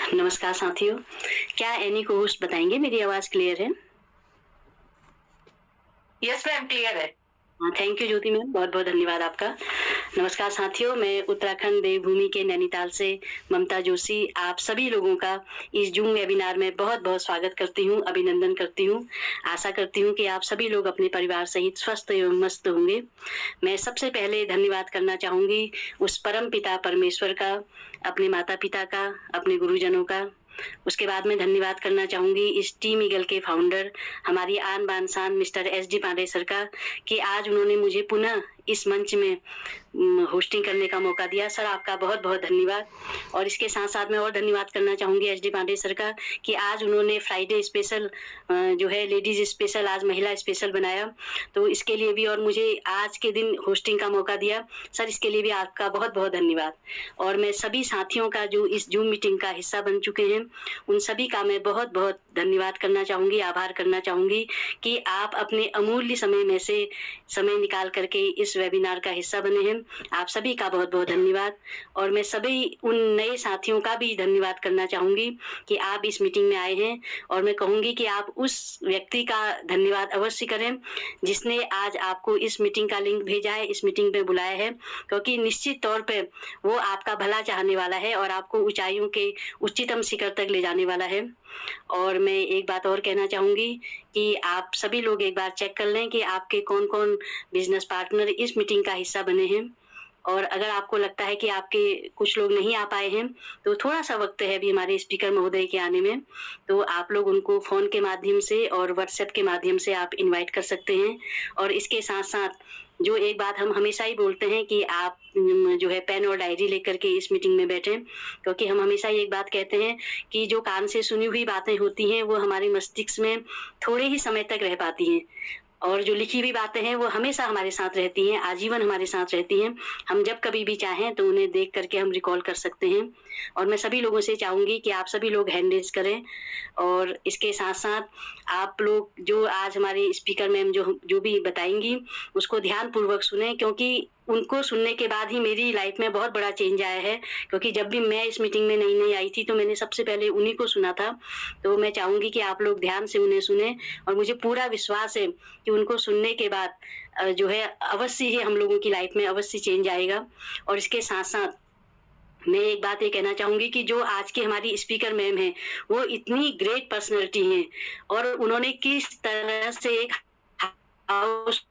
नमस्कार साथियों, क्या एनी को होस्ट बताएंगे मेरी आवाज क्लियर है? यस मैम, क्लियर है। हाँ, थैंक यू ज्योति मैम, बहुत बहुत धन्यवाद आपका। नमस्कार साथियों, मैं उत्तराखंड देवभूमि के नैनीताल से ममता जोशी आप सभी लोगों का इस जूम वेबिनार में बहुत बहुत स्वागत करती हूँ, अभिनंदन करती हूँ। आशा करती हूँ कि आप सभी लोग अपने परिवार सहित स्वस्थ एवं मस्त होंगे। मैं सबसे पहले धन्यवाद करना चाहूंगी उस परम पिता परमेश्वर का, अपने माता पिता का, अपने गुरुजनों का। उसके बाद में धन्यवाद करना चाहूंगी इस टीम ईगल के फाउंडर हमारी आन बान शान मिस्टर SD पांडे सर का, कि आज उन्होंने मुझे पुनः इस मंच में होस्टिंग करने का मौका दिया। सर आपका बहुत बहुत धन्यवाद। और इसके साथ साथ मैं और धन्यवाद करना चाहूंगी SD पांडे सर का, कि आज उन्होंने फ्राइडे स्पेशल जो है लेडीज स्पेशल, आज महिला स्पेशल बनाया, तो इसके लिए भी और मुझे आज के दिन होस्टिंग का मौका दिया। सर इसके लिए भी आपका बहुत बहुत धन्यवाद। और मैं सभी साथियों का जो इस जूम मीटिंग का हिस्सा बन चुके हैं, उन सभी का मैं बहुत बहुत धन्यवाद करना चाहूंगी, आभार करना चाहूंगी कि आप अपने अमूल्य समय में से समय निकाल करके इस वेबिनार का हिस्सा बने हैं। आप सभी का बहुत बहुत धन्यवाद। और मैं सभी उन नए साथियों का भी धन्यवाद करना चाहूंगी कि आप इस मीटिंग में आए हैं, और मैं कहूंगी कि आप उस व्यक्ति का धन्यवाद अवश्य करें जिसने आज आपको इस मीटिंग का लिंक भेजा है, इस मीटिंग में बुलाया है, क्योंकि निश्चित तौर पे वो आपका भला चाहने वाला है और आपको ऊंचाइयों के उच्चतम शिखर तक ले जाने वाला है। और मैं एक बात और कहना चाहूंगी कि आप सभी लोग एक बार चेक कर लें कि आपके कौन कौन बिजनेस पार्टनर इस मीटिंग का हिस्सा बने हैं। और अगर आपको लगता है कि आपके कुछ लोग नहीं आ पाए हैं, तो थोड़ा सा वक्त है अभी हमारे स्पीकर महोदय के आने में, तो आप लोग उनको फोन के माध्यम से और व्हाट्सएप के माध्यम से आप इनवाइट कर सकते हैं। और इसके साथ साथ जो एक बात हम हमेशा ही बोलते हैं कि आप जो है पेन और डायरी लेकर के इस मीटिंग में बैठें, क्योंकि हम हमेशा ही एक बात कहते हैं कि जो कान से सुनी हुई बातें होती हैं वो हमारे मस्तिष्क में थोड़े ही समय तक रह पाती हैं, और जो लिखी हुई बातें हैं वो हमेशा हमारे साथ रहती हैं, आजीवन हमारे साथ रहती हैं। हम जब कभी भी चाहें तो उन्हें देख करके हम रिकॉल कर सकते हैं। और मैं सभी लोगों से चाहूंगी कि आप सभी लोग हैंड रेज करें। और इसके साथ साथ आप लोग जो आज हमारे स्पीकर मैम जो भी बताएंगी उसको ध्यान पूर्वक सुने, क्योंकि उनको सुनने के बाद ही मेरी लाइफ में बहुत बड़ा चेंज आया है। क्योंकि जब भी मैं इस मीटिंग में नई नई आई थी तो मैंने सबसे पहले उन्हीं को सुना था। तो मैं चाहूंगी कि आप लोग ध्यान से उन्हें सुने, और मुझे पूरा विश्वास है कि उनको सुनने के बाद जो है अवश्य ही हम लोगों की लाइफ में अवश्य चेंज आएगा। और इसके साथ साथ मैं एक बात ये कहना चाहूंगी कि जो आज की हमारी स्पीकर मैम है वो इतनी ग्रेट पर्सनैलिटी हैं, और उन्होंने किस तरह से एक हाउस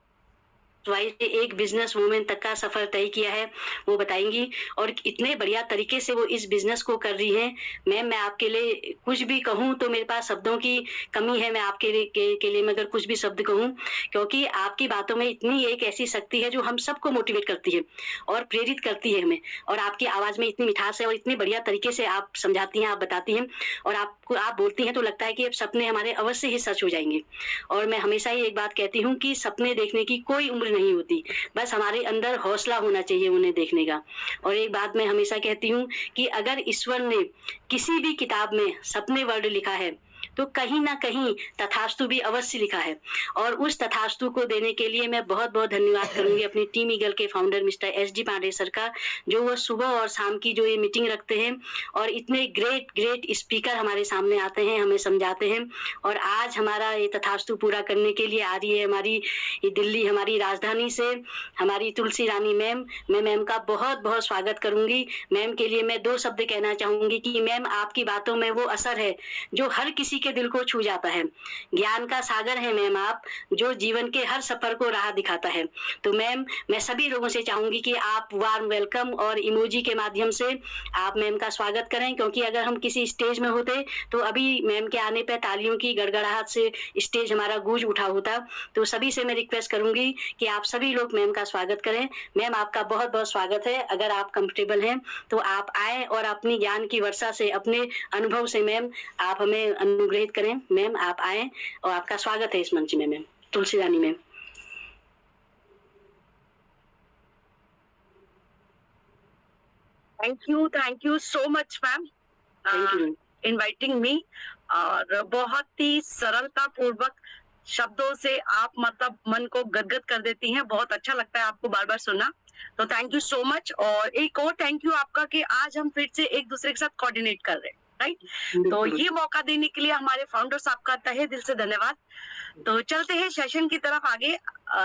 वाइफ से एक बिजनेस वूमेन तक का सफर तय किया है वो बताएंगी, और इतने बढ़िया तरीके से वो इस बिजनेस को कर रही है। मैम मैं आपके लिए कुछ भी कहूँ तो मेरे पास शब्दों की कमी है, मैं आपके लिए मैं अगर कुछ भी शब्द कहूँ, क्योंकि आपकी बातों में इतनी एक ऐसी शक्ति है जो हम सबको मोटिवेट करती है और प्रेरित करती है हमें। और आपकी आवाज में इतनी मिठास है और इतनी बढ़िया तरीके से आप समझाती हैं, आप बताती हैं, और आपको आप बोलती हैं तो लगता है कि अब सपने हमारे अवश्य ही सच हो जाएंगे। और मैं हमेशा ही एक बात कहती हूँ कि सपने देखने की कोई उम्र नहीं होती, बस हमारे अंदर हौसला होना चाहिए उन्हें देखने का। और एक बात मैं हमेशा कहती हूँ कि अगर ईश्वर ने किसी भी किताब में सपने वर्ड लिखा है तो कहीं ना कहीं तथास्तु भी अवश्य लिखा है। और उस तथास्तु को देने के लिए मैं बहुत बहुत धन्यवाद करूंगी अपनी टीम ईगल के founder mister SD Pandey sir का, जो वो सुबह और शाम की जो ये मीटिंग रखते हैं और इतने ग्रेट ग्रेट स्पीकर हमारे सामने आते हैं, हमें समझाते हैं। और आज हमारा ये तथास्तु पूरा करने के लिए आ रही है हमारी ये दिल्ली, हमारी राजधानी से हमारी तुलसी रानी मैम। मैं मैम का बहुत बहुत स्वागत करूंगी। मैम के लिए मैं 2 शब्द कहना चाहूंगी कि मैम आपकी बातों में वो असर है जो हर किसी के दिल को छू जाता है। ज्ञान का सागर है मैम आप, जो जीवन के हर सफर को राह दिखाता है। तो मैम मैं सभी लोगों से चाहूंगी कि आप वार्म वेलकम और इमोजी के माध्यम से आप मैम का स्वागत करें, क्योंकि अगर हम किसी स्टेज में होते तो अभी मैम के आने पर तालियों की गड़गड़ाहट से स्टेज हमारा गूंज उठा होता। तो सभी से मैं रिक्वेस्ट करूंगी कि आप सभी लोग मैम का स्वागत करें। मैम आपका बहुत बहुत स्वागत है। अगर आप कंफर्टेबल हैं तो आप आए और अपनी ज्ञान की वर्षा से, अपने अनुभव से मैम आप हमें अनुग्रहित करें। मैम आप आए और आपका स्वागत है इस मंच में। Ma'am Tulsi Rani ma'am. Thank you so much ma'am inviting me. और बहुत ही सरलता पूर्वक शब्दों से आप मतलब मन को गदगद कर देती हैं। बहुत अच्छा लगता है आपको बार बार सुनना, तो थैंक यू सो मच। और एक और थैंक यू आपका कि आज हम फिर से एक दूसरे के साथ कोऑर्डिनेट कर रहे हैं। राइट। तो ये मौका देने के लिए हमारे फाउंडर साहब का तहे दिल से धन्यवाद। तो चलते हैं सेशन की तरफ आगे।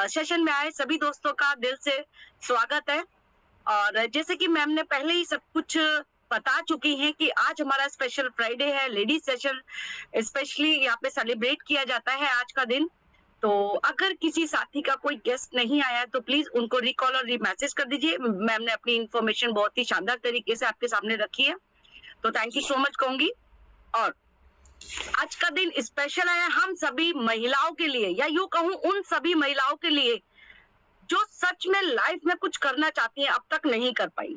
सेशन में आए सभी दोस्तों का दिल से स्वागत है। और जैसे कि मैम ने पहले ही सब कुछ बता चुकी हैं कि आज हमारा स्पेशल फ्राइडे है, लेडीज सेशन स्पेशली यहाँ पे सेलिब्रेट किया जाता है आज का दिन। तो अगर किसी साथी का कोई गेस्ट नहीं आया तो प्लीज उनको रिकॉल और रीमैसेज कर दीजिए। मैम ने अपनी इंफॉर्मेशन बहुत ही शानदार तरीके से आपके सामने रखी है, तो थैंक यू सो मच कहूंगी। और आज का दिन स्पेशल है हम सभी महिलाओं के लिए, या यूं कहूं उन सभी महिलाओं के लिए जो सच में लाइफ में कुछ करना चाहती हैं, अब तक नहीं कर पाई,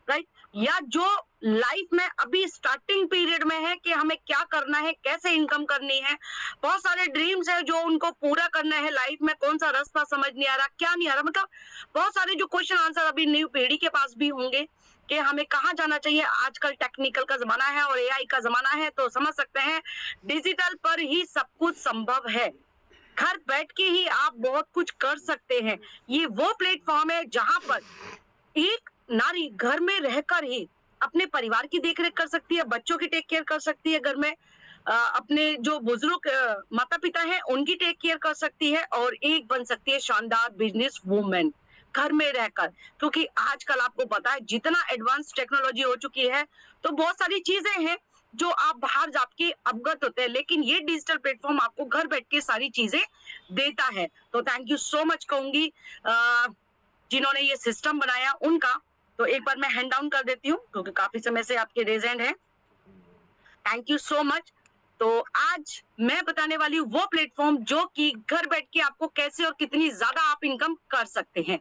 राइट, या जो लाइफ में अभी स्टार्टिंग पीरियड में है कि हमें क्या करना है, कैसे इनकम करनी है। बहुत सारे ड्रीम्स है जो उनको पूरा करना है लाइफ में, कौन सा रास्ता समझ नहीं आ रहा, क्या नहीं आ रहा, मतलब बहुत सारे जो क्वेश्चन आंसर अभी न्यू पीढ़ी के पास भी होंगे कि हमें कहाँ जाना चाहिए। आजकल टेक्निकल का जमाना है और एआई का जमाना है, तो समझ सकते हैं डिजिटल पर ही सब कुछ संभव है। घर बैठ के ही आप बहुत कुछ कर सकते हैं। ये वो प्लेटफॉर्म है जहां पर एक नारी घर में रहकर ही अपने परिवार की देखरेख कर सकती है, बच्चों की टेक केयर कर सकती है, घर में अपने जो बुजुर्ग माता पिता हैं उनकी टेक केयर कर सकती है और एक बन सकती है शानदार बिजनेस वूमेन घर में रहकर। क्योंकि आजकल आपको पता है जितना एडवांस टेक्नोलॉजी हो चुकी है, तो बहुत सारी चीजें हैं जो आप बाहर जाके अवगत होते हैं, लेकिन ये डिजिटल प्लेटफॉर्म आपको घर बैठ के सारी चीजें देता है। तो थैंक यू सो मच कहूंगी जिन्होंने ये सिस्टम बनाया उनका। तो एक बार मैं हैंड डाउन कर देती हूँ क्योंकि काफी समय से आपके रेज हैंड है। Thank you so much. तो आज मैं बताने वाली हूँ वो प्लेटफॉर्म जो कि घर बैठ के आपको कैसे और कितनी ज्यादा आप इनकम कर सकते हैं।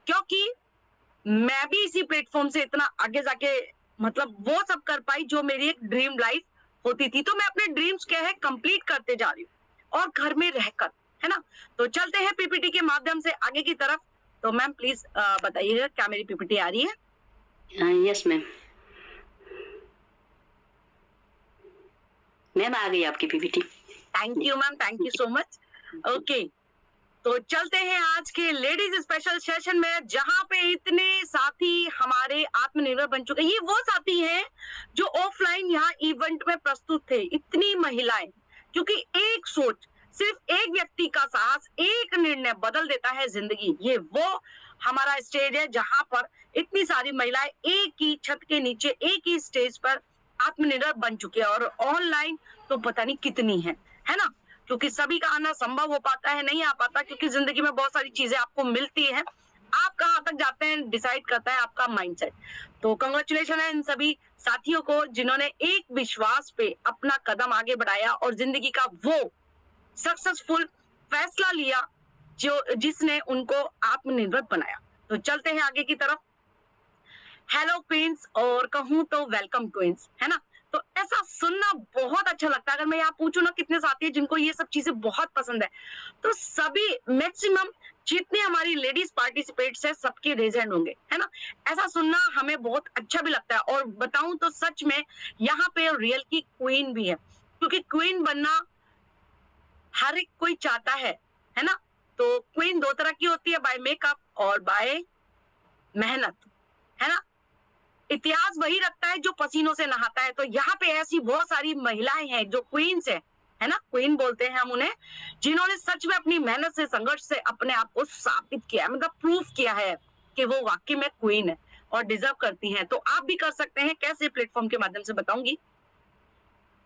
क्योंकि मैं भी इसी प्लेटफॉर्म से इतना आगे जाके मतलब वो सब कर पाई जो मेरी एक ड्रीम लाइफ होती थी। तो मैं अपने ड्रीम्स क्या है कंप्लीट करते जा रही हूँ और घर में रहकर, है ना। तो चलते हैं पीपीटी के माध्यम से आगे की तरफ। तो मैम प्लीज बताइएगा क्या मेरी पीपीटी आ रही है? यस मैम, मैम आ गई आपकी PPT. Thank you ma'am, thank you so much. Okay, तो चलते हैं आज के लेडीज स्पेशल सेशन में, जहां पे इतने साथी हमारे आत्मनिर्भर बन चुके हैं। ये वो साथी हैं जो ऑफलाइन यहाँ इवेंट में प्रस्तुत थे, इतनी महिलाएं, क्योंकि एक सोच, सिर्फ एक व्यक्ति का साहस, एक निर्णय बदल देता है जिंदगी। ये वो हमारा स्टेज है जहां पर इतनी सारी महिलाएं एक ही छत के नीचे एक ही स्टेज पर आत्मनिर्भर बन चुकी है। और ऑनलाइन तो पता नहीं कितनी है ना, क्योंकि सभी का आना संभव हो पाता है, नहीं आ पाता, क्योंकि जिंदगी में बहुत सारी चीजें आपको मिलती हैं। आप कहाँ तक जाते हैं डिसाइड करता है आपका माइंडसेट। तो कांग्रेचुलेशन है इन सभी साथियों को जिन्होंने एक विश्वास पे अपना कदम आगे बढ़ाया और जिंदगी का वो सक्सेसफुल फैसला लिया जो जिसने उनको आत्मनिर्भर बनाया। तो चलते हैं आगे की तरफ। हेलो क्वींस, और कहूँ तो वेलकम क्वींस, है ना। तो ऐसा सुनना बहुत अच्छा लगता है। अगर मैं यहाँ पूछूं ना कितने साथी हैं जिनको ये सब चीजें बहुत पसंद है, तो सभी मैक्सिमम जितने हमारी लेडीज पार्टिसिपेट्स है सबके रेज हैंड होंगे, है ना। ऐसा सुनना हमें बहुत अच्छा भी लगता है। और बताऊं तो सच में यहाँ पे रियल की क्वीन भी है, क्योंकि क्वीन बनना हर एक कोई चाहता है ना। तो क्वीन दो तरह की होती है, बाय मेकअप और बाय मेहनत, है ना। इतिहास वही रखता है जो पसीनों से नहाता है। तो यहाँ पे ऐसी बहुत सारी महिलाएं हैं जो क्वींस है ना, क्वीन बोलते हैं हम उन्हें, जिन्होंने सच में अपनी मेहनत से, संघर्ष से अपने आप को साबित किया है, मतलब प्रूफ किया है कि वो वाकई में क्वीन है और डिजर्व करती हैं। तो आप भी कर सकते हैं, कैसे प्लेटफॉर्म के माध्यम से बताऊंगी।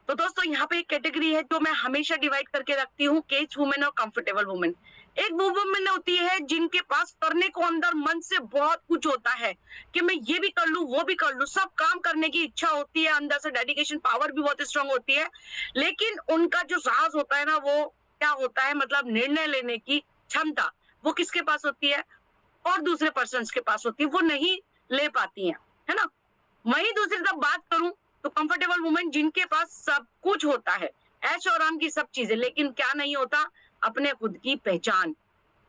तो दोस्तों यहाँ पे एक कैटेगरी है जो मैं हमेशा डिवाइड करके रखती हूँ, केज वुमेन और कंफर्टेबल वुमेन। एक वो वुमेन होती है जिनके पास करने को अंदर मन से बहुत कुछ होता है कि मैं ये भी कर लूं, वो भी कर लूं, सब काम करने की इच्छा होती है, अंदर से डेडिकेशन पावर भी बहुत स्ट्रांग होती है, लेकिन उनका जो साहस होता है ना, वो क्या होता है, मतलब निर्णय लेने की क्षमता, वो किसके पास होती है, और दूसरे पर्सन के पास होती है, वो नहीं ले पाती है ना। वही दूसरी तरफ बात करूं तो कंफर्टेबल वुमेन जिनके पास सब कुछ होता है, ऐश और आराम की सब चीजें, लेकिन क्या नहीं होता, अपने खुद की पहचान।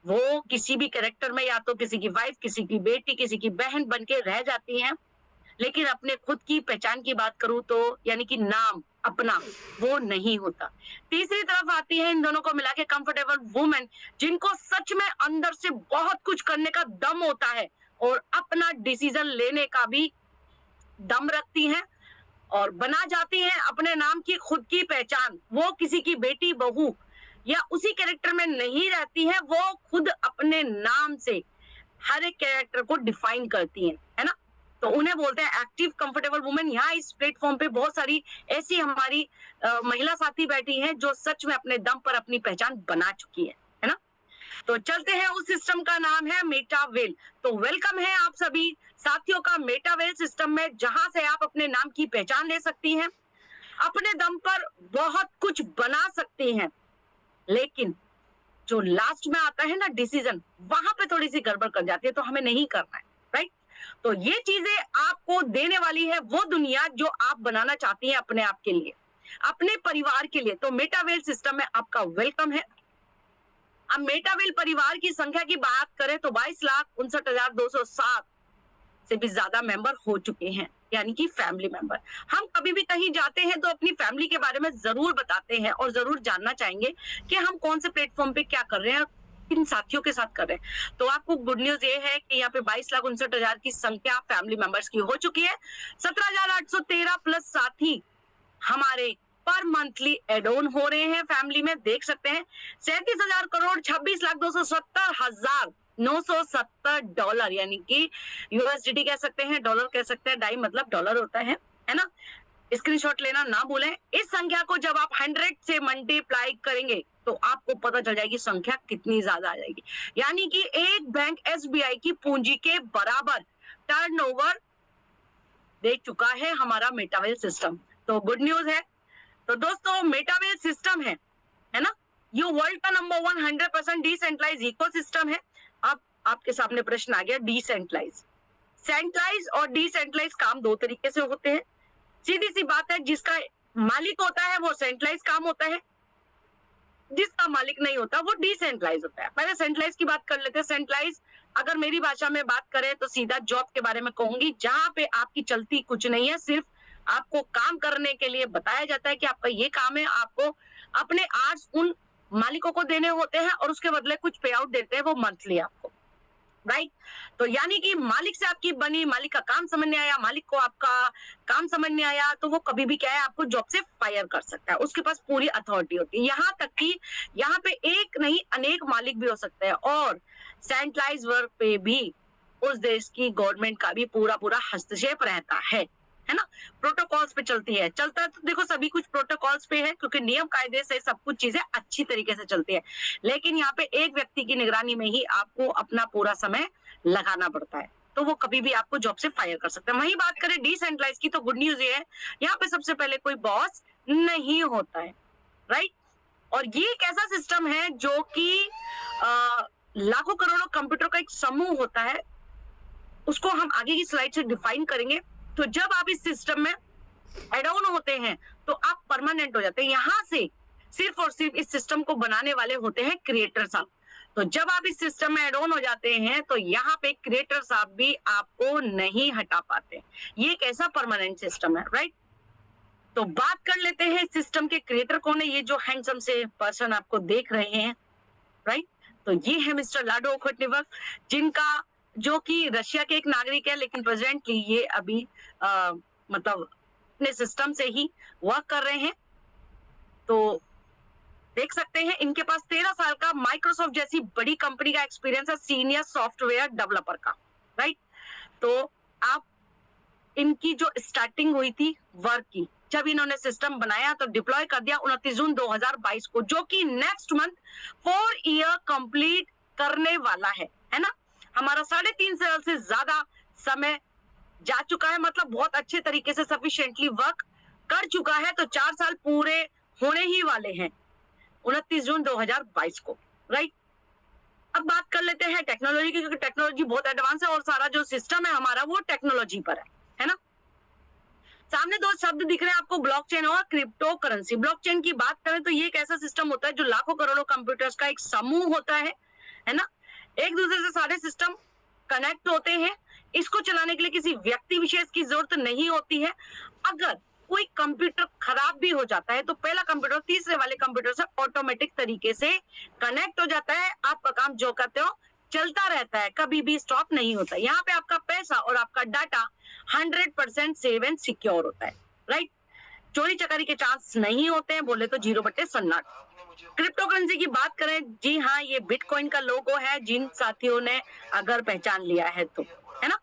वो किसी भी कैरेक्टर में या तो किसी की वाइफ, किसी की बेटी, किसी की बहन बन के रह जाती हैं, लेकिन अपने खुद की पहचान की बात करूं तो यानी कि नाम अपना, वो नहीं होता। तीसरी तरफ आती है इन दोनों को मिला के कंफर्टेबल वुमेन, जिनको सच में अंदर से बहुत कुछ करने का दम होता है और अपना डिसीजन लेने का भी दम रखती हैं, और बना जाती हैं अपने नाम की खुद की पहचान। वो किसी की बेटी, बहू या उसी कैरेक्टर में नहीं रहती हैं, वो खुद अपने नाम से हर एक कैरेक्टर को डिफाइन करती हैं, है ना। तो उन्हें बोलते हैं एक्टिव कंफर्टेबल वुमेन। यहाँ इस प्लेटफॉर्म पे बहुत सारी ऐसी हमारी महिला साथी बैठी हैं जो सच में अपने दम पर अपनी पहचान बना चुकी है ना। तो चलते हैं, उस सिस्टम का नाम है मेटावेल। तो वेलकम है आप सभी साथियों का मेटावेल सिस्टम में, जहां से आप अपने नाम की पहचान ले सकती हैं, अपने दम पर बहुत कुछ बना सकती हैं। लेकिन जो लास्ट में आता है ना डिसीजन, वहां पे थोड़ी सी गड़बड़ कर जाती है, तो हमें नहीं करना है, राइट। तो ये चीजें आपको देने वाली है वो दुनिया जो आप बनाना चाहती हैं अपने आप के लिए, अपने परिवार के लिए। तो मेटावेल सिस्टम में आपका वेलकम है। अब मेटावेल परिवार की संख्या की बात करें तो 22,59,207 से भी ज्यादा मेंबर हो चुके हैं, यानी कि फैमिली मेंबर। हम कभी भी कहीं जाते हैं तो अपनी फैमिली के बारे में जरूर बताते हैं और जरूर जानना चाहेंगे कि हम कौन से प्लेटफॉर्म पे क्या कर रहे हैं, किन साथियों के साथ कर रहे हैं। तो आपको गुड न्यूज ये है कि यहाँ पे 22,59,000 की संख्या फैमिली मेंबर्स की हो चुकी है। 17,813 प्लस साथी हमारे पर मंथली एड ऑन हो रहे हैं फैमिली में, देख सकते हैं। 37,000 करोड़ 26,270,970 डॉलर, यानी कि यूएसडीटी कह सकते हैं, डॉलर कह सकते हैं, डाई मतलब डॉलर होता है ना। स्क्रीनशॉट लेना ना भूलें। इस संख्या को जब आप 100 से मल्टीप्लाई करेंगे तो आपको पता चल जाएगी संख्या कितनी ज्यादा आ जाएगी, यानी कि एक बैंक एसबीआई की पूंजी के बराबर टर्नओवर दे चुका है हमारा मेटावेल सिस्टम। तो गुड न्यूज है। तो दोस्तों मेटावेल सिस्टम है ना, ये वर्ल्ड का नंबर 1 100% डिसेंट्रलाइज इकोसिस्टम है। अब आपके सामने प्रश्न आ गया, डिसेंट्रलाइज, सेंट्रलाइज और डिसेंट्रलाइज काम दो तरीके से होते हैं। सीधी सी बात है, जिसका मालिक होता है वो सेंट्रलाइज काम होता है, जिसका मालिक नहीं होता वो डिसेंट्रलाइज होता है। पहले सेंट्रलाइज की बात कर लेते हैं। सेंट्रलाइज अगर मेरी भाषा में बात करें तो सीधा जॉब के बारे में कहूंगी, जहां पे आपकी चलती कुछ नहीं है, सिर्फ आपको काम करने के लिए बताया जाता है कि आपका ये काम है, आपको अपने आर्ट्स उन मालिकों को देने होते हैं और उसके बदले कुछ पे आउट देते हैं वो मंथली आपको, राइट। तो यानी कि मालिक से आपकी बनी, मालिक का काम समझ नहीं आया, मालिक को आपका काम समझ नहीं आया, तो वो कभी भी क्या है, आपको जॉब से फायर कर सकता है। उसके पास पूरी अथॉरिटी होती है। यहाँ तक कि यहाँ पे एक नहीं अनेक मालिक भी हो सकते हैं, और सेंट्रलाइज वर्क पे भी उस देश की गवर्नमेंट का भी पूरा हस्तक्षेप रहता है ना। प्रोटोकॉल्स पे चलती है, चलता है तो देखो सभी कुछ प्रोटोकॉल्स पे है, क्योंकि नियम कायदे से सब कुछ चीजें अच्छी तरीके से चलती है। लेकिन यहाँ पे एक व्यक्ति की निगरानी में ही आपको अपना पूरा समय लगाना पड़ता है, तो वो कभी भी आपको जॉब से फायर कर सकता है। वही बात करें डिसेंट्रलाइज की, तो गुड न्यूज ये है, यहाँ पे सबसे पहले कोई बॉस नहीं होता है, राइट। और ये एक ऐसा सिस्टम है जो कि लाखों करोड़ों कंप्यूटर का एक समूह होता है, उसको हम आगे की स्लाइड से डिफाइन करेंगे। तो जब आप इस सिस्टम में एड ऑन होते हैं तो आप परमानेंट हो जाते हैं। यहाँ से सिर्फ और सिर्फ इस सिस्टम को बनाने वाले होते हैं क्रिएटर साहब। तो जब आप इस सिस्टम में एड ऑन हो जाते हैं तो यहाँ पे क्रिएटर साहब भी आपको नहीं हटा पाते। ये एक ऐसा परमानेंट सिस्टम है, राइट। तो बात कर लेते हैं सिस्टम के क्रिएटर कौन है। ये जो हैंडसम से पर्सन आपको देख रहे हैं, राइट, तो ये है मिस्टर लाडो ओखोटनिवक, जिनका जो कि रशिया के एक नागरिक है, लेकिन प्रेजेंटली ये अभी मतलब अपने सिस्टम से ही वर्क कर रहे हैं। तो देख सकते हैं इनके पास 13 साल का माइक्रोसॉफ्ट जैसी बड़ी कंपनी का एक्सपीरियंस है, सीनियर सॉफ्टवेयर डेवलपर का, राइट। तो आप इनकी जो स्टार्टिंग हुई थी वर्क की, जब इन्होंने सिस्टम बनाया तो डिप्लॉय कर दिया 29 जून 2022 को, जो कि नेक्स्ट मंथ 4 ईयर कंप्लीट करने वाला है ना। हमारा 3.5 साल से ज्यादा समय जा चुका है, मतलब बहुत अच्छे तरीके से सफिशिएंटली वर्क कर चुका है। तो 4 साल पूरे होने ही वाले हैं 29 जून 2022 को, राइट। अब बात कर लेते हैं टेक्नोलॉजी की, क्योंकि टेक्नोलॉजी बहुत एडवांस है और सारा जो सिस्टम है हमारा वो टेक्नोलॉजी पर है ना। सामने दो शब्द दिख रहे हैं आपको, ब्लॉकचेन और क्रिप्टो करेंसी। ब्लॉकचेन की बात करें तो ये एक ऐसा सिस्टम होता है जो लाखों करोड़ों कंप्यूटर्स का एक समूह होता है ना। एक दूसरे से सारे सिस्टम कनेक्ट होते हैं। इसको चलाने के लिए किसी व्यक्ति विशेष की जरूरत नहीं होती है। अगर कोई कंप्यूटर खराब भी हो जाता है तो पहला कंप्यूटर तीसरे वाले कंप्यूटर से ऑटोमेटिक तरीके से कनेक्ट हो जाता है। आपका काम जो करते हो चलता रहता है, कभी भी स्टॉप नहीं होता। यहाँ पे आपका पैसा और आपका डाटा 100% सेव एंड सिक्योर होता है, राइट। चोरी चकारी के चांस नहीं होते हैं, बोले तो 0/सन्नाट। क्रिप्टो करेंसी की बात करें, जी हाँ, ये बिटकॉइन का लोगो है, जिन साथियों ने अगर पहचान लिया है तो, है ना।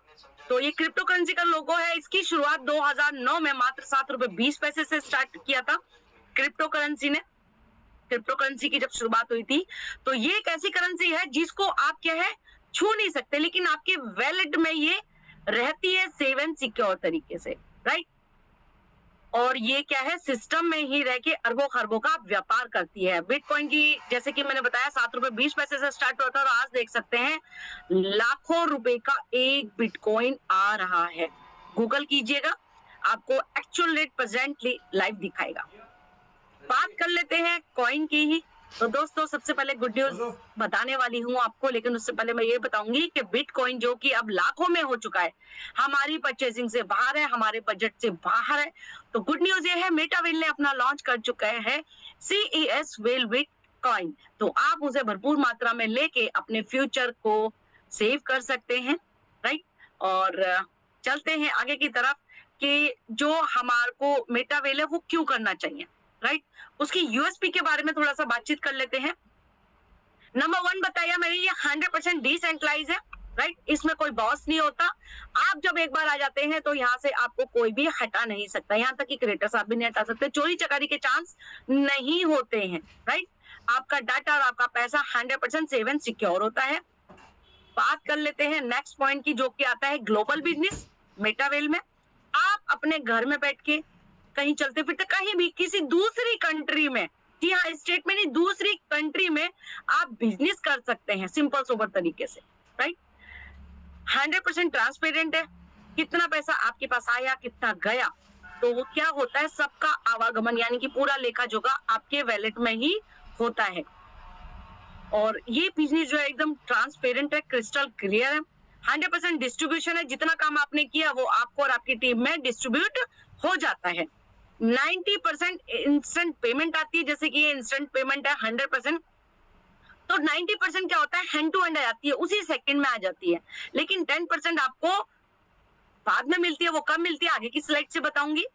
तो ये क्रिप्टो करेंसी का लोगो है। इसकी शुरुआत 2009 में मात्र 7 रुपए 20 पैसे से स्टार्ट किया था क्रिप्टो करेंसी ने। क्रिप्टो करेंसी की जब शुरुआत हुई थी, तो ये एक ऐसी करेंसी है जिसको आप क्या है छू नहीं सकते, लेकिन आपके वैलेट में ये रहती है सेफ एंड सिक्योर तरीके से, राइट। और ये क्या है, सिस्टम में ही रह के अरबों खरबों का व्यापार करती है। बिटकॉइन की जैसे कि मैंने बताया 7 रुपए 20 पैसे से स्टार्ट हुआ था, और आज देख सकते हैं लाखों रुपए का एक बिटकॉइन आ रहा है। गूगल कीजिएगा, आपको एक्चुअल रेट प्रेजेंटली लाइव दिखाएगा। बात कर लेते हैं कॉइन की ही। तो दोस्तों, सबसे पहले गुड न्यूज बताने वाली हूं आपको, लेकिन उससे पहले मैं ये बताऊंगी कि बिटकॉइन जो कि अब लाखों में हो चुका है, हमारी परचेसिंग से बाहर है, हमारे बजट से बाहर है। तो गुड न्यूज ये है, मेटावेल ने अपना लॉन्च कर चुका है CES वेल बिटकॉइन। तो आप उसे भरपूर मात्रा में लेके अपने फ्यूचर को सेव कर सकते हैं, राइट। और चलते हैं आगे की तरफ कि जो हमारे को मेटावेल है वो क्यों करना चाहिए, राइट। उसकी यूएसपी के बारे में थोड़ा सा बातचीत कर लेते हैं। नंबर 1 बताया मैंने, ये 100% डिसेंट्रलाइज है, राइट। इसमें कोई बॉस नहीं होता। आप जब एक बार आ जाते हैं तो यहाँ से आपको कोई भी हटा नहीं सकता, यहाँ तक कि क्रिएटर्स आप भी नहीं हटा सकते। चोरी चकारी के चांस नहीं होते हैं, राइट। आपका डाटा और आपका पैसा 100% सेफ एंड सिक्योर होता है। बात कर लेते हैं नेक्स्ट पॉइंट की, जो कि आता है ग्लोबल बिजनेस मेटावेल में। आप अपने घर में बैठ के कहीं चलते फिरते कहीं भी किसी दूसरी कंट्री में, जी हाँ, स्टेट में नहीं, दूसरी कंट्री में आप बिजनेस कर सकते हैं सिंपल सोबर तरीके से, राइट। 100% ट्रांसपेरेंट है, कितना पैसा आपके पास आया, कितना गया, तो वो क्या होता है, सबका आवागमन यानी कि पूरा लेखा जोखा आपके वैलेट में ही होता है। और ये बिजनेस जो है एकदम ट्रांसपेरेंट है, क्रिस्टल क्लियर है। 100% डिस्ट्रीब्यूशन है, जितना काम आपने किया वो आपको और आपकी टीम में डिस्ट्रीब्यूट हो जाता है। 90% इंस्टेंट पेमेंट आती है, जैसे कि ये इंस्टेंट पेमेंट है 100%। तो 90% क्या होता है, हैंड टू हैंड आ जाती है, उसी सेकंड में आ जाती है। लेकिन 10% आपको बाद में मिलती है। वो कब मिलती है आगे की स्लाइड से बताऊंगी।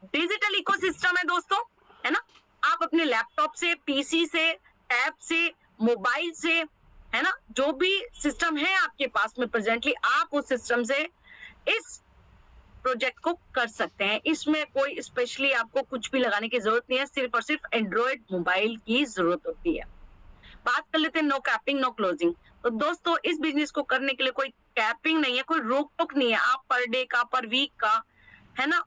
डिजिटल इकोसिस्टम है दोस्तों, है ना। आप अपने लैपटॉप से, पीसी से, टैब से, मोबाइल से, है ना, जो भी सिस्टम है आपके पास में प्रेजेंटली, आप उस सिस्टम से इस प्रोजेक्ट को कर सकते हैं। इसमें कोई स्पेशली आपको कुछ भी लगाने की जरूरत नहीं है, सिर्फ और सिर्फ एंड्रॉइड मोबाइल की जरूरत होती है। बात कर लेते हैं नो कैपिंग नो क्लोजिंग। तो दोस्तों, इस बिजनेस को करने के लिए कोई कैपिंग नहीं है, कोई रोक टोक नहीं है। आप पर डे का, पर वीक का, है ना,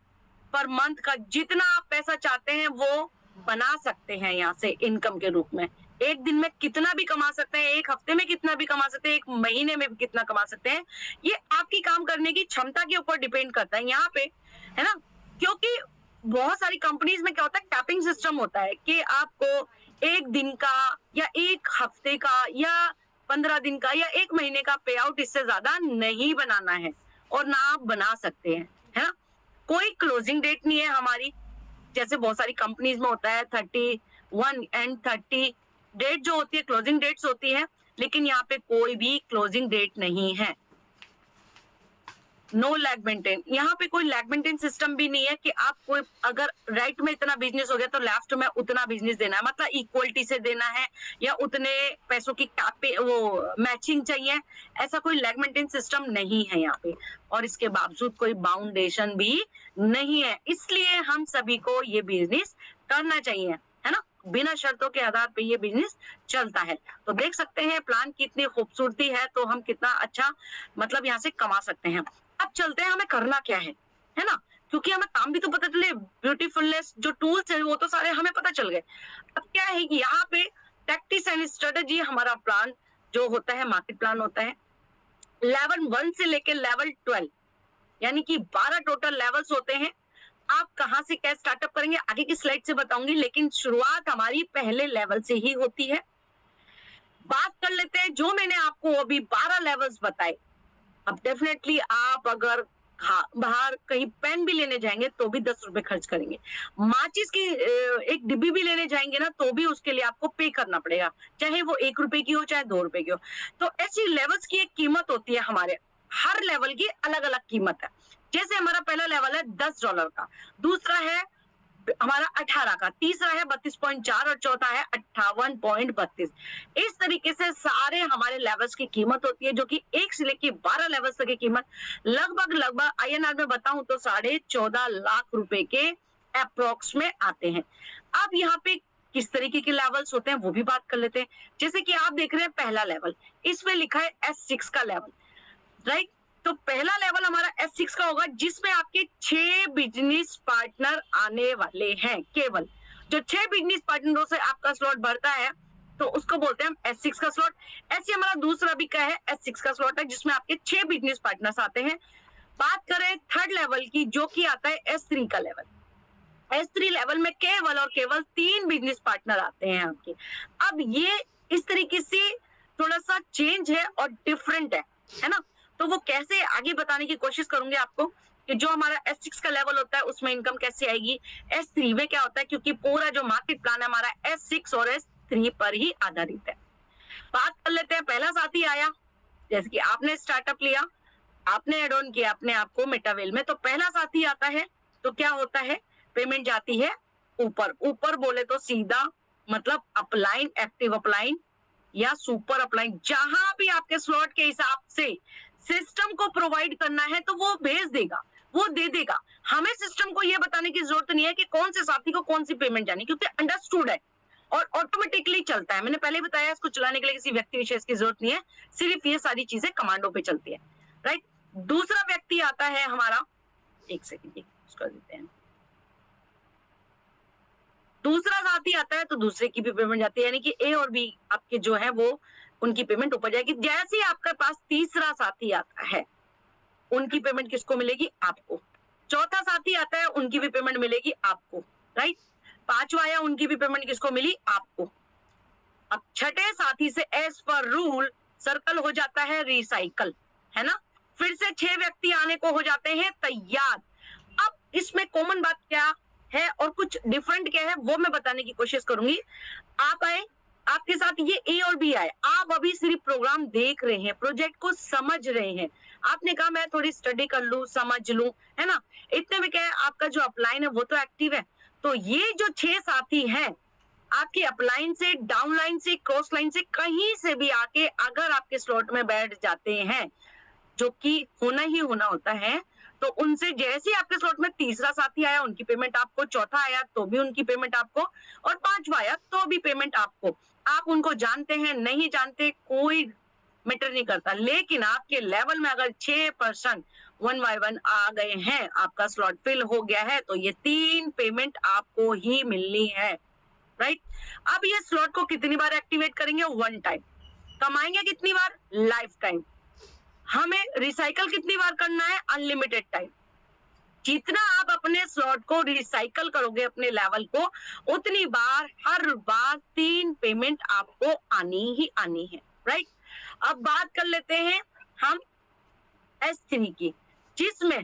पर मंथ का, जितना आप पैसा चाहते हैं वो बना सकते हैं यहाँ से इनकम के रूप में। एक दिन में कितना भी कमा सकते हैं, एक हफ्ते में कितना भी कमा सकते हैं, एक महीने में भी कितना कमा सकते हैं, ये आपकी काम करने की क्षमता के ऊपर डिपेंड करता है यहाँ पे, है ना। क्योंकि बहुत सारी कंपनीज में क्या होता है, कैपिंग सिस्टम होता है कि आपको एक दिन का या एक हफ्ते का या 15 दिन का या एक महीने का पे आउट इससे ज्यादा नहीं बनाना है, और ना आप बना सकते हैं, है ना। कोई क्लोजिंग डेट नहीं है हमारी, जैसे बहुत सारी कंपनीज में होता है 31 एंड 30 डेट जो होती है क्लोजिंग डेट्स होती है, लेकिन यहाँ पे कोई भी क्लोजिंग डेट नहीं है। नो लैग मेंटेन, यहाँ पे कोई लैग मेंटेन सिस्टम भी नहीं है कि आपको अगर राइट में इतना बिजनेस हो गया तो लेफ्ट में उतना बिजनेस देना है, मतलब इक्वलिटी से देना है या उतने पैसों की वो मैचिंग चाहिए, ऐसा कोई लैग मेंटेन सिस्टम नहीं है यहाँ पे। और इसके बावजूद कोई बाउंडेशन भी नहीं है, इसलिए हम सभी को ये बिजनेस करना चाहिए, है ना। बिना शर्तों के आधार पे ये बिजनेस चलता है। तो देख सकते हैं प्लान की इतनी खूबसूरती है, तो हम कितना अच्छा मतलब यहाँ से कमा सकते हैं। अब चलते हैं हमें करना क्या है ना, क्योंकि हमें काम भी तो पता चले, ब्यूटीफुलनेस जो टूल्स है वो तो सारे हमें पता चल गए। अब क्या है कि यहाँ पे टैक्टिक्स एंड स्ट्रेटेजी, हमारा प्लान जो होता है मार्केट प्लान होता है लेवल 1 से लेकर लेवल 12, यानी कि 12 टोटल लेवल्स होते हैं। आप कहां से क्या स्टार्टअप करेंगे आगे की स्लाइड से बताऊंगी, लेकिन शुरुआत हमारी पहले लेवल से ही होती है। बात कर लेते हैं जो मैंने आपको अभी 12 लेवल्स बताए। अब डेफिनेटली आप अगर बाहर कहीं पेन भी लेने जाएंगे तो भी 10 रुपए खर्च करेंगे, माचिस की एक डिब्बी भी लेने जाएंगे ना तो भी उसके लिए आपको पे करना पड़ेगा, चाहे वो 1 रुपए की हो चाहे 2 रुपए की हो। तो ऐसी लेवल्स की एक कीमत होती है, हमारे हर लेवल की अलग अलग कीमत है। जैसे हमारा पहला लेवल है $10 का, दूसरा है हमारा 18 का, तीसरा है 32.4 और चौथा है 58.32। इस तरीके से सारे हमारे लेवल्स की कीमत होती है, जो कि 1 से लेके 12 लेवल्स तक की कीमत लगभग INR में बताऊं तो 14.5 लाख रुपए के अप्रोक्स में आते हैं। अब यहाँ पे किस तरीके के लेवल्स होते हैं वो भी बात कर लेते हैं। जैसे कि आप देख रहे हैं पहला लेवल, इसमें लिखा है S6 का लेवल, राइट। तो पहला लेवल हमारा S6 का होगा, जिसमें आपके 6 बिजनेस पार्टनर आने वाले हैं। केवल जो 6 बिजनेस पार्टनरों से आपका स्लॉट भरता है तो उसको बोलते हैं हम S6 का स्लॉट। ऐसे हमारा दूसरा भी क्या है, S6 का स्लॉट है, जिसमें आपके 6 बिजनेस पार्टनर्स आते हैं। बात करें थर्ड लेवल की, जो कि आता है S3 का लेवल। S3 लेवल में केवल और केवल 3 बिजनेस पार्टनर आते हैं आपके। अब ये इस तरीके से थोड़ा सा चेंज है और डिफरेंट है ना। तो वो कैसे आगे बताने की कोशिश करूंगी आपको कि जो हमारा S6 का लेवल होता है उसमें इनकम कैसे आएगी, S3 में क्या होता है, क्योंकि पूरा जो मार्केट प्लान है हमारा S6 और S3 पर ही आधारित है। बात कर लेते हैं, पहला साथी आया, जैसे कि आपने स्टार्टअप लिया, आपने एड ऑन किया अपने आप को मेटावेल में, तो पहला साथी आता है तो क्या होता है, पेमेंट जाती है ऊपर। ऊपर बोले तो सीधा मतलब अपलाइन, एक्टिव अपलाइन या सुपर अपलाइन, जहां भी आपके स्लॉट के हिसाब से सिस्टम को प्रोवाइड करना है तो वो भेज देगा, वो दे देगा। हमें सिस्टम को ये बताने की जरूरत नहीं है कि कौन से साथी को कौन सी पेमेंट जानी, क्योंकि अंडरस्टूड है और ऑटोमेटिकली चलता है। मैंने पहले बताया, इसको चलाने के लिए किसी व्यक्ति विशेष की जरूरत नहीं है, सिर्फ ये सारी चीजें कमांडो पे चलती है, राइट। दूसरा व्यक्ति आता है हमारा, एक सेकेंड उसका देते हैं, दूसरा साथी आता है तो दूसरे की भी पेमेंट जाती है, यानी कि A और B आपके जो है वो उनकी पेमेंट ऊपर जाएगी। जैसे ही आपके पास तीसरा साथी आता है, उनकी पेमेंट किसको मिलेगी, आपको। चौथा साथी आता है, उनकी भी पेमेंट मिलेगी आपको, राइट। पांचवा आया, उनकी भी पेमेंट किसको मिली, आपको। अब छठे साथी से एज पर रूल सर्कल हो जाता है रिसाइकल, है ना। फिर से 6 व्यक्ति आने को हो जाते हैं तैयार। अब इसमें कॉमन बात क्या है और कुछ डिफरेंट क्या है वो मैं बताने की कोशिश करूंगी। आप आए, आपके साथ ये A और B आए, आप अभी सिर्फ प्रोग्राम देख रहे हैं, प्रोजेक्ट को समझ रहे हैं। आपने कहा मैं थोड़ी स्टडी कर लूं, समझ लूं, है ना। इतने में क्या है, आपका जो अपलाइन है वो तो एक्टिव है। तो ये जो 6 साथी हैं आपकी अपलाइन से, डाउनलाइन से, क्रॉस लाइन से, कहीं से भी आके अगर आपके स्लॉट में बैठ जाते हैं, जो कि होना ही होना होता है, तो उनसे जैसे ही आपके स्लॉट में तीसरा साथी आया उनकी पेमेंट आपको, चौथा आया तो भी उनकी पेमेंट आपको, और पांचवा आया तो भी पेमेंट आपको। आप उनको जानते हैं नहीं जानते कोई मैटर नहीं करता, लेकिन आपके लेवल में अगर 6% 1 by 1 आ गए हैं, आपका स्लॉट फिल हो गया है, तो ये 3 पेमेंट आपको ही मिलनी है, राइट। अब ये स्लॉट को कितनी बार एक्टिवेट करेंगे, 1 टाइम। कमाएंगे कितनी बार, लाइफ टाइम। हमें रिसाइकल कितनी बार करना है, अनलिमिटेड टाइम। जितना आप अपने स्लॉट को रिसाइकल करोगे अपने लेवल को, उतनी बार, हर बार 3 पेमेंट आपको आनी ही आनी है, राइट। अब बात कर लेते हैं हम S3 की, जिसमें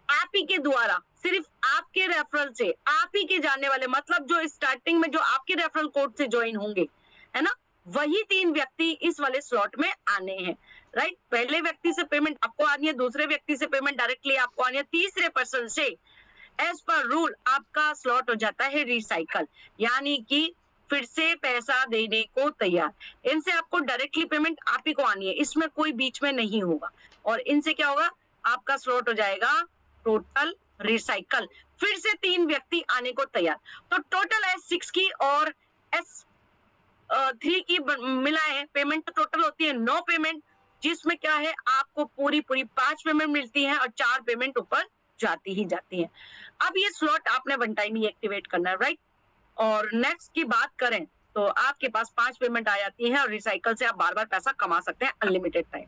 आप ही के द्वारा, सिर्फ आपके रेफरल से, आप ही के जानने वाले, मतलब जो स्टार्टिंग में जो आपके रेफरल कोड से ज्वाइन होंगे, है ना, वही 3 व्यक्ति इस वाले स्लॉट में आने हैं, राइट। पहले व्यक्ति से पेमेंट आपको आनी है, दूसरे व्यक्ति से पेमेंट डायरेक्टली आपको आनी है, तीसरे पर्सन से एज पर रूल आपका स्लॉट हो जाता है रिसाइकल, यानी कि फिर से पैसा देने को तैयार। इनसे आपको डायरेक्टली पेमेंट आप ही को आनी है, इसमें कोई बीच में नहीं होगा, और इनसे क्या होगा, आपका स्लॉट हो जाएगा टोटल रिसाइकल। फिर से 3 व्यक्ति आने को तैयार। तो टोटल S6 की और S3 की मिलाए पेमेंट टोटल होती है 9 पेमेंट, जिसमें क्या है, आपको पूरी 5 पेमेंट मिलती है और 4 पेमेंट ऊपर जाती ही जाती है। अब ये स्लॉट आपने 1 टाइम ही एक्टिवेट करना है, राइट। और नेक्स्ट की बात करें तो आपके पास 5 पेमेंट आ जाती है और रिसाइकल से आप बार बार पैसा कमा सकते हैं अनलिमिटेड टाइम।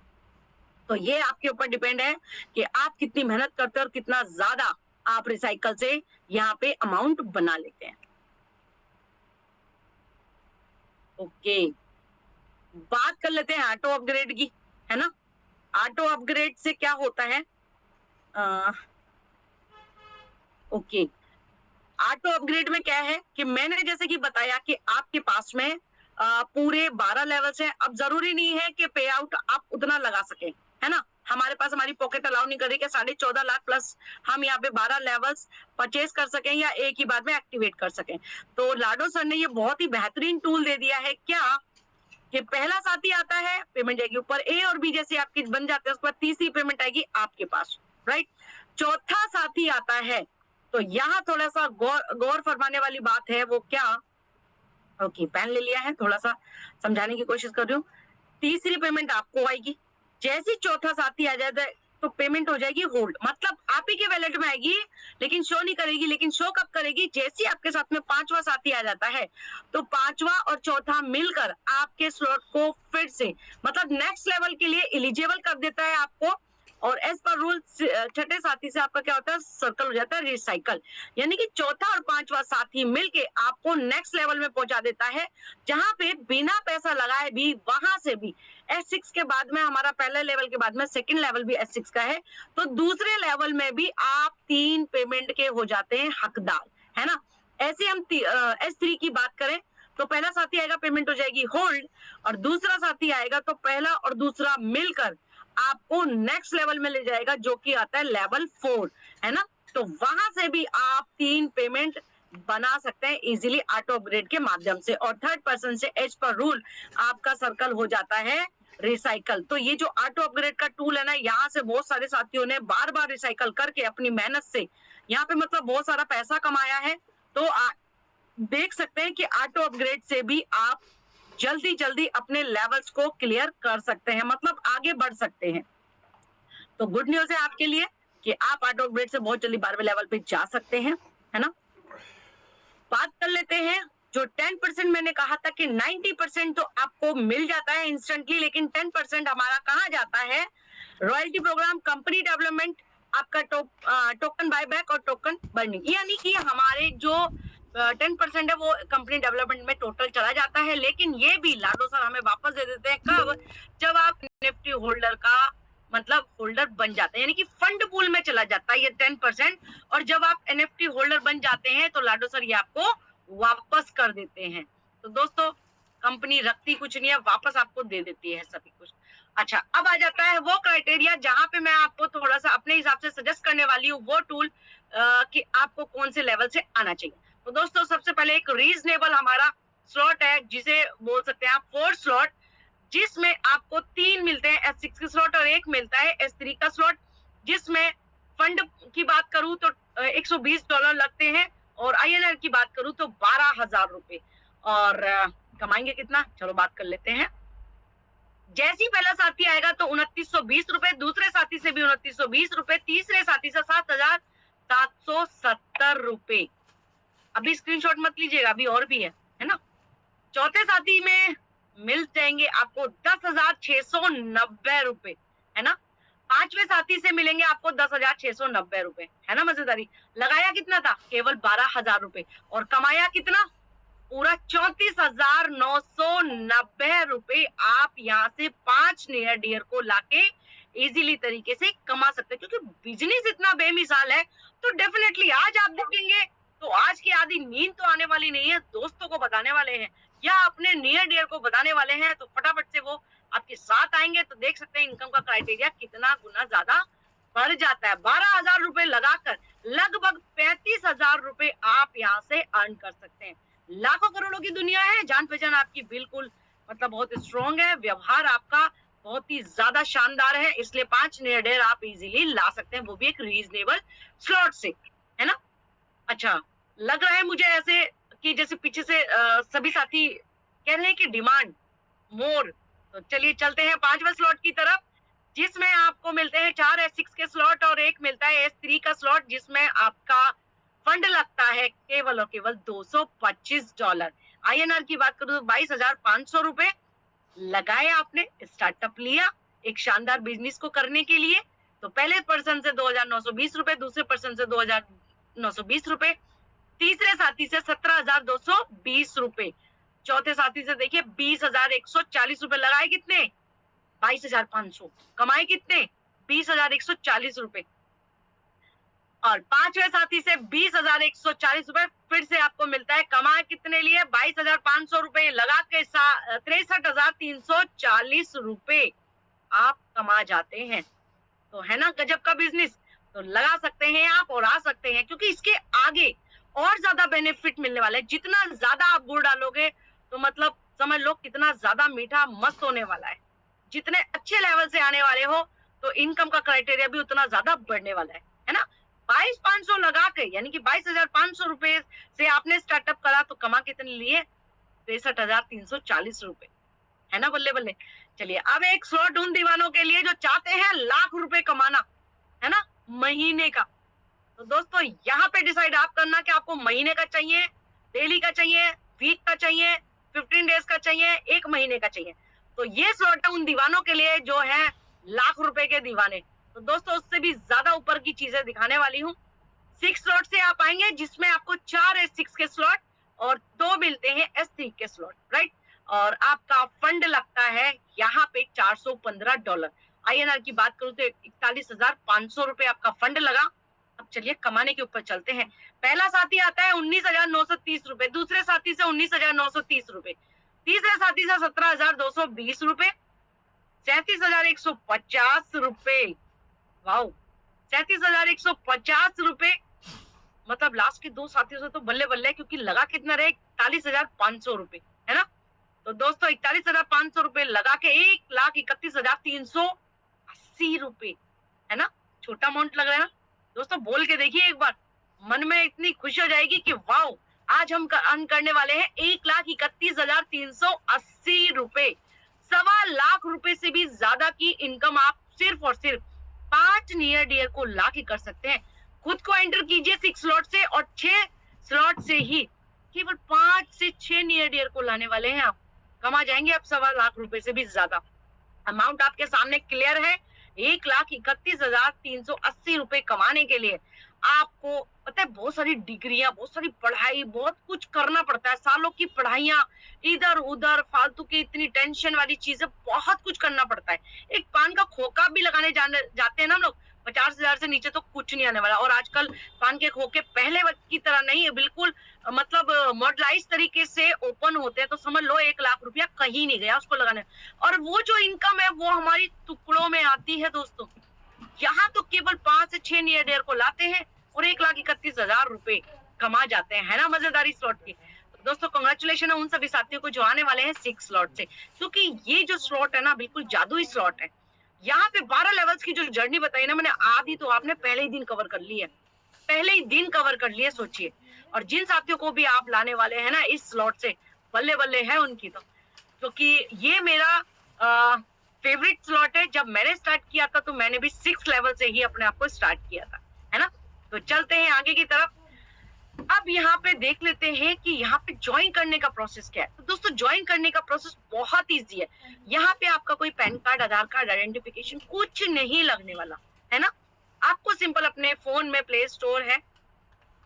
तो ये आपके ऊपर डिपेंड है कि आप कितनी मेहनत करते हैं और कितना ज्यादा आप रिसाइकल से यहाँ पे अमाउंट बना लेते हैं। ओके, बात कर लेते हैं ऑटो अपग्रेड की, है ना। ऑटो अपग्रेड से क्या होता है, ओके, ऑटो अपग्रेड में क्या है कि मैंने जैसे कि बताया कि आपके पास में पूरे 12 लेवल्स हैं। अब जरूरी नहीं है कि पे आउट आप उतना लगा सके, है ना। हमारे पास हमारी पॉकेट अलाउ नहीं कर रही कि 14.5 लाख प्लस हम यहाँ पे 12 लेवल्स परचेज कर सकें या एक ही बार में एक्टिवेट कर सकें। तो लाडो सर ने ये बहुत ही बेहतरीन टूल दे दिया है। क्या कि पहला साथी आता है, पेमेंट जाएगी ऊपर, ए और बी जैसे आपकी बन जाते हैं, उसके बाद तीसरी पेमेंट आएगी आपके पास, राइट। चौथा साथी आता है, तो यहाँ थोड़ा सा गौर फरमाने वाली बात है। वो क्या, ओके पेन ले लिया है, थोड़ा सा समझाने की कोशिश कर रही हूँ। तीसरी पेमेंट आपको आएगी, जैसे चौथा साथी आ जाता है तो पेमेंट हो जाएगी होल्ड, मतलब आप ही के वैलेट में आएगी लेकिन शो नहीं करेगी। लेकिन शो कब करेगी, जैसे आपके साथ में पांचवा साथी आ जाता है तो पांचवा और चौथा मिलकर आपके स्लॉट को फिर से मतलब नेक्स्ट लेवल के लिए एलिजिबल कर देता है आपको। और एज पर रूल छठे साथी से आपका क्या होता है, सर्कल हो जाता है रिसाइकल, यानी कि चौथा और पांचवा साथी मिलके आपको नेक्स्ट लेवल में पहुंचा देता है, जहां पे बिना पैसा लगाए भी वहां से भी S6 के बाद में हमारा पहले लेवल के बाद में सेकंड लेवल भी S6 का है, तो दूसरे लेवल में भी आप 3 पेमेंट के हो जाते हैं हकदार, है ना। ऐसे हम S3 की बात करें तो पहला साथी आएगा, पेमेंट हो जाएगी होल्ड, और दूसरा साथी आएगा तो पहला और दूसरा मिलकर आपको नेक्स्ट लेवल में ले जाएगा, जो कि आता है लेवल 4, है ना। तो वहां से भी आप 3 पेमेंट बना सकते हैं इजीली ऑटो अपग्रेड के माध्यम से। और थर्ड पर्सन से एज पर रूल आपका सर्कल हो जाता है रिसाइकल। तो ये जो ऑटो अपग्रेड का टूल है ना, यहाँ से बहुत सारे साथियों ने बार बार रिसाइकल करके अपनी मेहनत से यहाँ पे मतलब बहुत सारा पैसा कमाया है। तो देख सकते हैं कि ऑटो अपग्रेड से भी आप जल्दी जल्दी अपने लेवल्स को क्लियर कर सकते हैं, मतलब आगे बढ़ सकते हैं। तो गुड न्यूज है आपके लिए कि आप ऑटो अपग्रेड से बहुत जल्दी 12वें लेवल पे जा सकते हैं, है ना। बात कर लेते हैं जो 10% मैंने कहा था कि 90% तो आपको मिल जाता है इंस्टेंटली, लेकिन 10% हमारा कहाँ जाता है, रॉयल्टी प्रोग्राम, कंपनी डेवलपमेंट, आपका टोकन बायबैक और टोकन बर्निंग, यानी कि हमारे जो 10% है वो कंपनी डेवलपमेंट में टोटल चला जाता है। लेकिन ये भी लाडो सर हमें वापस दे देते हैं कब, जब आप निफ्टी होल्डर का मतलब होल्डर बन जाते हैं, यानी कि फंड पूल में चला जाता है ये 10%। और जब आप एनएफटी होल्डर बन जाते हैं तो लाडो सर ये आपको वापस कर देते हैं। तो दोस्तों कंपनी रखती कुछ नहीं है, वापस आपको दे देती है सभी कुछ। अच्छा, अब आ जाता है वो क्राइटेरिया जहां पे मैं आपको थोड़ा सा अपने हिसाब से सजेस्ट करने वाली हूँ वो टूल कि आपको कौन से लेवल से आना चाहिए। तो दोस्तों सबसे पहले एक रीजनेबल हमारा स्लॉट है, जिसे बोल सकते हैं आप 4 स्लॉट, जिसमें आपको 3 मिलते हैं S6 के स्लॉट और 1 मिलता है S3 का स्लॉट। जिसमें फंड की बात करूं तो $120 लगते हैं, और INR की बात करूं तो 12,000 रुपए। और कमाएंगे कितना, चलो बात कर लेते हैं। जैसे ही पहला साथी आएगा तो 2920 रुपए, दूसरे साथी से भी 2920 रुपए, तीसरे साथी से 7,770 रुपए। अभी स्क्रीनशॉट मत लीजिएगा, अभी और भी है ना। चौथे साथी में मिल जाएंगे आपको 10,690 रुपए, है ना। पांचवें साथी से मिलेंगे आपको 10,690 रुपए, है ना। मजेदारी, लगाया कितना था, केवल 12,000 रुपए, और कमाया कितना, पूरा 34,990 रुपए। आप यहाँ से 5 नियर डियर को लाके इजीली तरीके से कमा सकते हैं, क्योंकि बिजनेस इतना बेमिसाल है। तो डेफिनेटली आज आप देखेंगे तो आज की आधी नींद तो आने वाली नहीं है, दोस्तों को बताने वाले हैं या अपने नियर डियर को बताने वाले हैं, तो फटाफट से वो आपके साथ आएंगे। तो देख सकते हैं इनकम का क्राइटेरिया कितना गुना ज्यादा बढ़ जाता है। 12,000 रुपए लगाकर लगभग 35,000 रुपए आप यहाँ से अर्न कर सकते हैं। लाखों करोड़ों की दुनिया है, जान पहचान आपकी बिल्कुल मतलब बहुत स्ट्रॉन्ग है, व्यवहार आपका बहुत ही ज्यादा शानदार है, इसलिए 5 नियर डियर आप इजीली ला सकते हैं, वो भी एक रीजनेबल स्लॉट से, है ना। अच्छा, लग रहा है मुझे ऐसे कि जैसे पीछे से सभी साथी कह रहे हैं कि डिमांड मोर। तो चलिए चलते हैं 5वें स्लॉट की तरफ, जिसमें आपको मिलते हैं 4 S6 के स्लॉट और 1 मिलता है S3 का स्लॉट, जिसमें आपका फंड लगता है केवल और केवल $225। INR की बात करूं तो 22,500 रुपए लगाए आपने, स्टार्टअप लिया एक शानदार बिजनेस को करने के लिए। तो पहले पर्सन से 2,920 रुपए, दूसरे पर्सन से 2,920 रुपए, तीसरे साथी से 17,220 रुपए, चौथे साथी से देखिए 20,140 रुपए। लगाए कितने, 22,500, कमाए कितने, 20,140 रुपए। और पांचवें साथी से 20,140 रुपए फिर से आपको मिलता है। कमाए कितने लिए, 22,500 रुपए, लगा के 63,340 रुपए आप कमा जाते हैं। तो है ना गजब का बिजनेस। तो लगा सकते हैं आप और आ सकते हैं, क्योंकि इसके आगे और ज्यादा बेनिफिट मिलने वाला है। जितना ज्यादा आप गुड़ डालोगे तो मतलब समझ लो कितना ज्यादा मीठा मस्त होने वाला है। जितने अच्छे लेवल से आने वाले हो तो इनकम का क्राइटेरिया भी उतना ज्यादा बढ़ने वाला है ना। 22,500 लगा के, यानी कि 22,500 रुपए से आपने स्टार्टअप करा तो कमा कितने लिए? 63,340 रुपए, है ना। बल्ले बल्ले। चलिए अब एक स्लॉट उन दीवानों के लिए जो चाहते हैं लाख रुपए कमाना, है ना, महीने का। तो दोस्तों यहाँ पे डिसाइड आप करना कि आपको महीने का चाहिए, डेली का चाहिए, वीक का चाहिए, 15 डेज का चाहिए, एक महीने का चाहिए। तो ये स्लॉट है उन दीवानों के लिए जो है लाख रुपए के दीवाने। तो दोस्तों उससे भी ज्यादा ऊपर की चीजें दिखाने वाली हूँ। 6 स्लॉट से आप आएंगे जिसमें आपको 4 S6 के स्लॉट और 2 मिलते हैं S3 के स्लॉट, राइट। और आपका फंड लगता है यहाँ पे $415। INR की बात करूं तो 41,500 रुपए आपका फंड लगा। अब चलिए कमाने के ऊपर चलते हैं। पहला साथी आता है 19,930 रुपए, दूसरे साथी से 19,930 रुपए, तीसरे साथी से 17,220 रुपए, 37,150 रुपए, वाओ 37,150 रुपए। मतलब लास्ट के 2 साथियों से तो बल्ले बल्ले, क्योंकि लगा कितना रहे 41,500 रुपए, है ना। तो दोस्तों 41,500 रुपए लगा के 1,31,380 रुपए, है ना। छोटा अमाउंट लग रहा है ना दोस्तों, बोल के देखिए एक बार, मन में इतनी खुशी हो जाएगी कि वाओ आज हम अर्न करने वाले हैं 1,31,380 रुपए। 1.25 लाख रुपए से भी ज्यादा की इनकम आप सिर्फ और सिर्फ 5 नियर डियर को ला के कर सकते हैं। खुद को एंटर कीजिए 6 स्लॉट से और 6 स्लॉट से ही केवल 5 से 6 नियर डियर को लाने वाले हैं आप। कमा जाएंगे आप 1.25 लाख रुपए से भी ज्यादा। अमाउंट आपके सामने क्लियर है। 1,31,380 रुपए कमाने के लिए आपको पता है बहुत सारी डिग्रियां, बहुत सारी पढ़ाई, बहुत कुछ करना पड़ता है। सालों की पढ़ाइयां, इधर उधर फालतू की इतनी टेंशन वाली चीजें, बहुत कुछ करना पड़ता है। एक पान का खोखा भी लगाने जाते हैं ना हम लोग, 50,000 से नीचे तो कुछ नहीं आने वाला। और आजकल पान के खोखे पहले वक्त की तरह नहीं है, बिल्कुल मतलब मॉडलाइज तरीके से ओपन होते हैं। तो समझ लो 1 लाख रुपया कहीं नहीं गया उसको लगाने। और वो जो इनकम है वो हमारी टुकड़ों में आती है दोस्तों। यहाँ तो केवल 5 से 6 नियर डियर को लाते हैं और 1,31,000 रुपए कमा जाते हैं, है ना। मजेदारी स्लॉट की। तो दोस्तों कांग्रेचुलेशन है उन सभी साथियों को जो आने वाले हैं 6 स्लॉट से, क्योंकि ये जो स्लॉट है ना बिल्कुल जादुई स्लॉट है। यहाँ पे 12 लेवल्स की जो जर्नी बताई ना मैंने, आधी तो आपने पहले ही दिन कवर कर ली है, पहले ही दिन कवर कर लिए सोचिए। और जिन साथियों को भी आप लाने वाले हैं ना इस स्लॉट से, बल्ले बल्ले है उनकी तो, क्योंकि ये मेरा फेवरेट स्लॉट है। जब मैंने स्टार्ट किया था तो मैंने भी 6 लेवल से ही अपने आप को स्टार्ट किया था, है ना। तो चलते हैं आगे की तरफ। अब यहाँ पे देख लेते हैं कि यहाँ पे ज्वाइन करने का प्रोसेस क्या है। तो दोस्तों ज्वाइन करने का प्रोसेस बहुत इजी है। यहाँ पे आपका कोई पैन कार्ड, आधार कार्ड, आइडेंटिफिकेशन कुछ नहीं लगने वाला, है ना। आपको सिंपल अपने फोन में प्ले स्टोर है,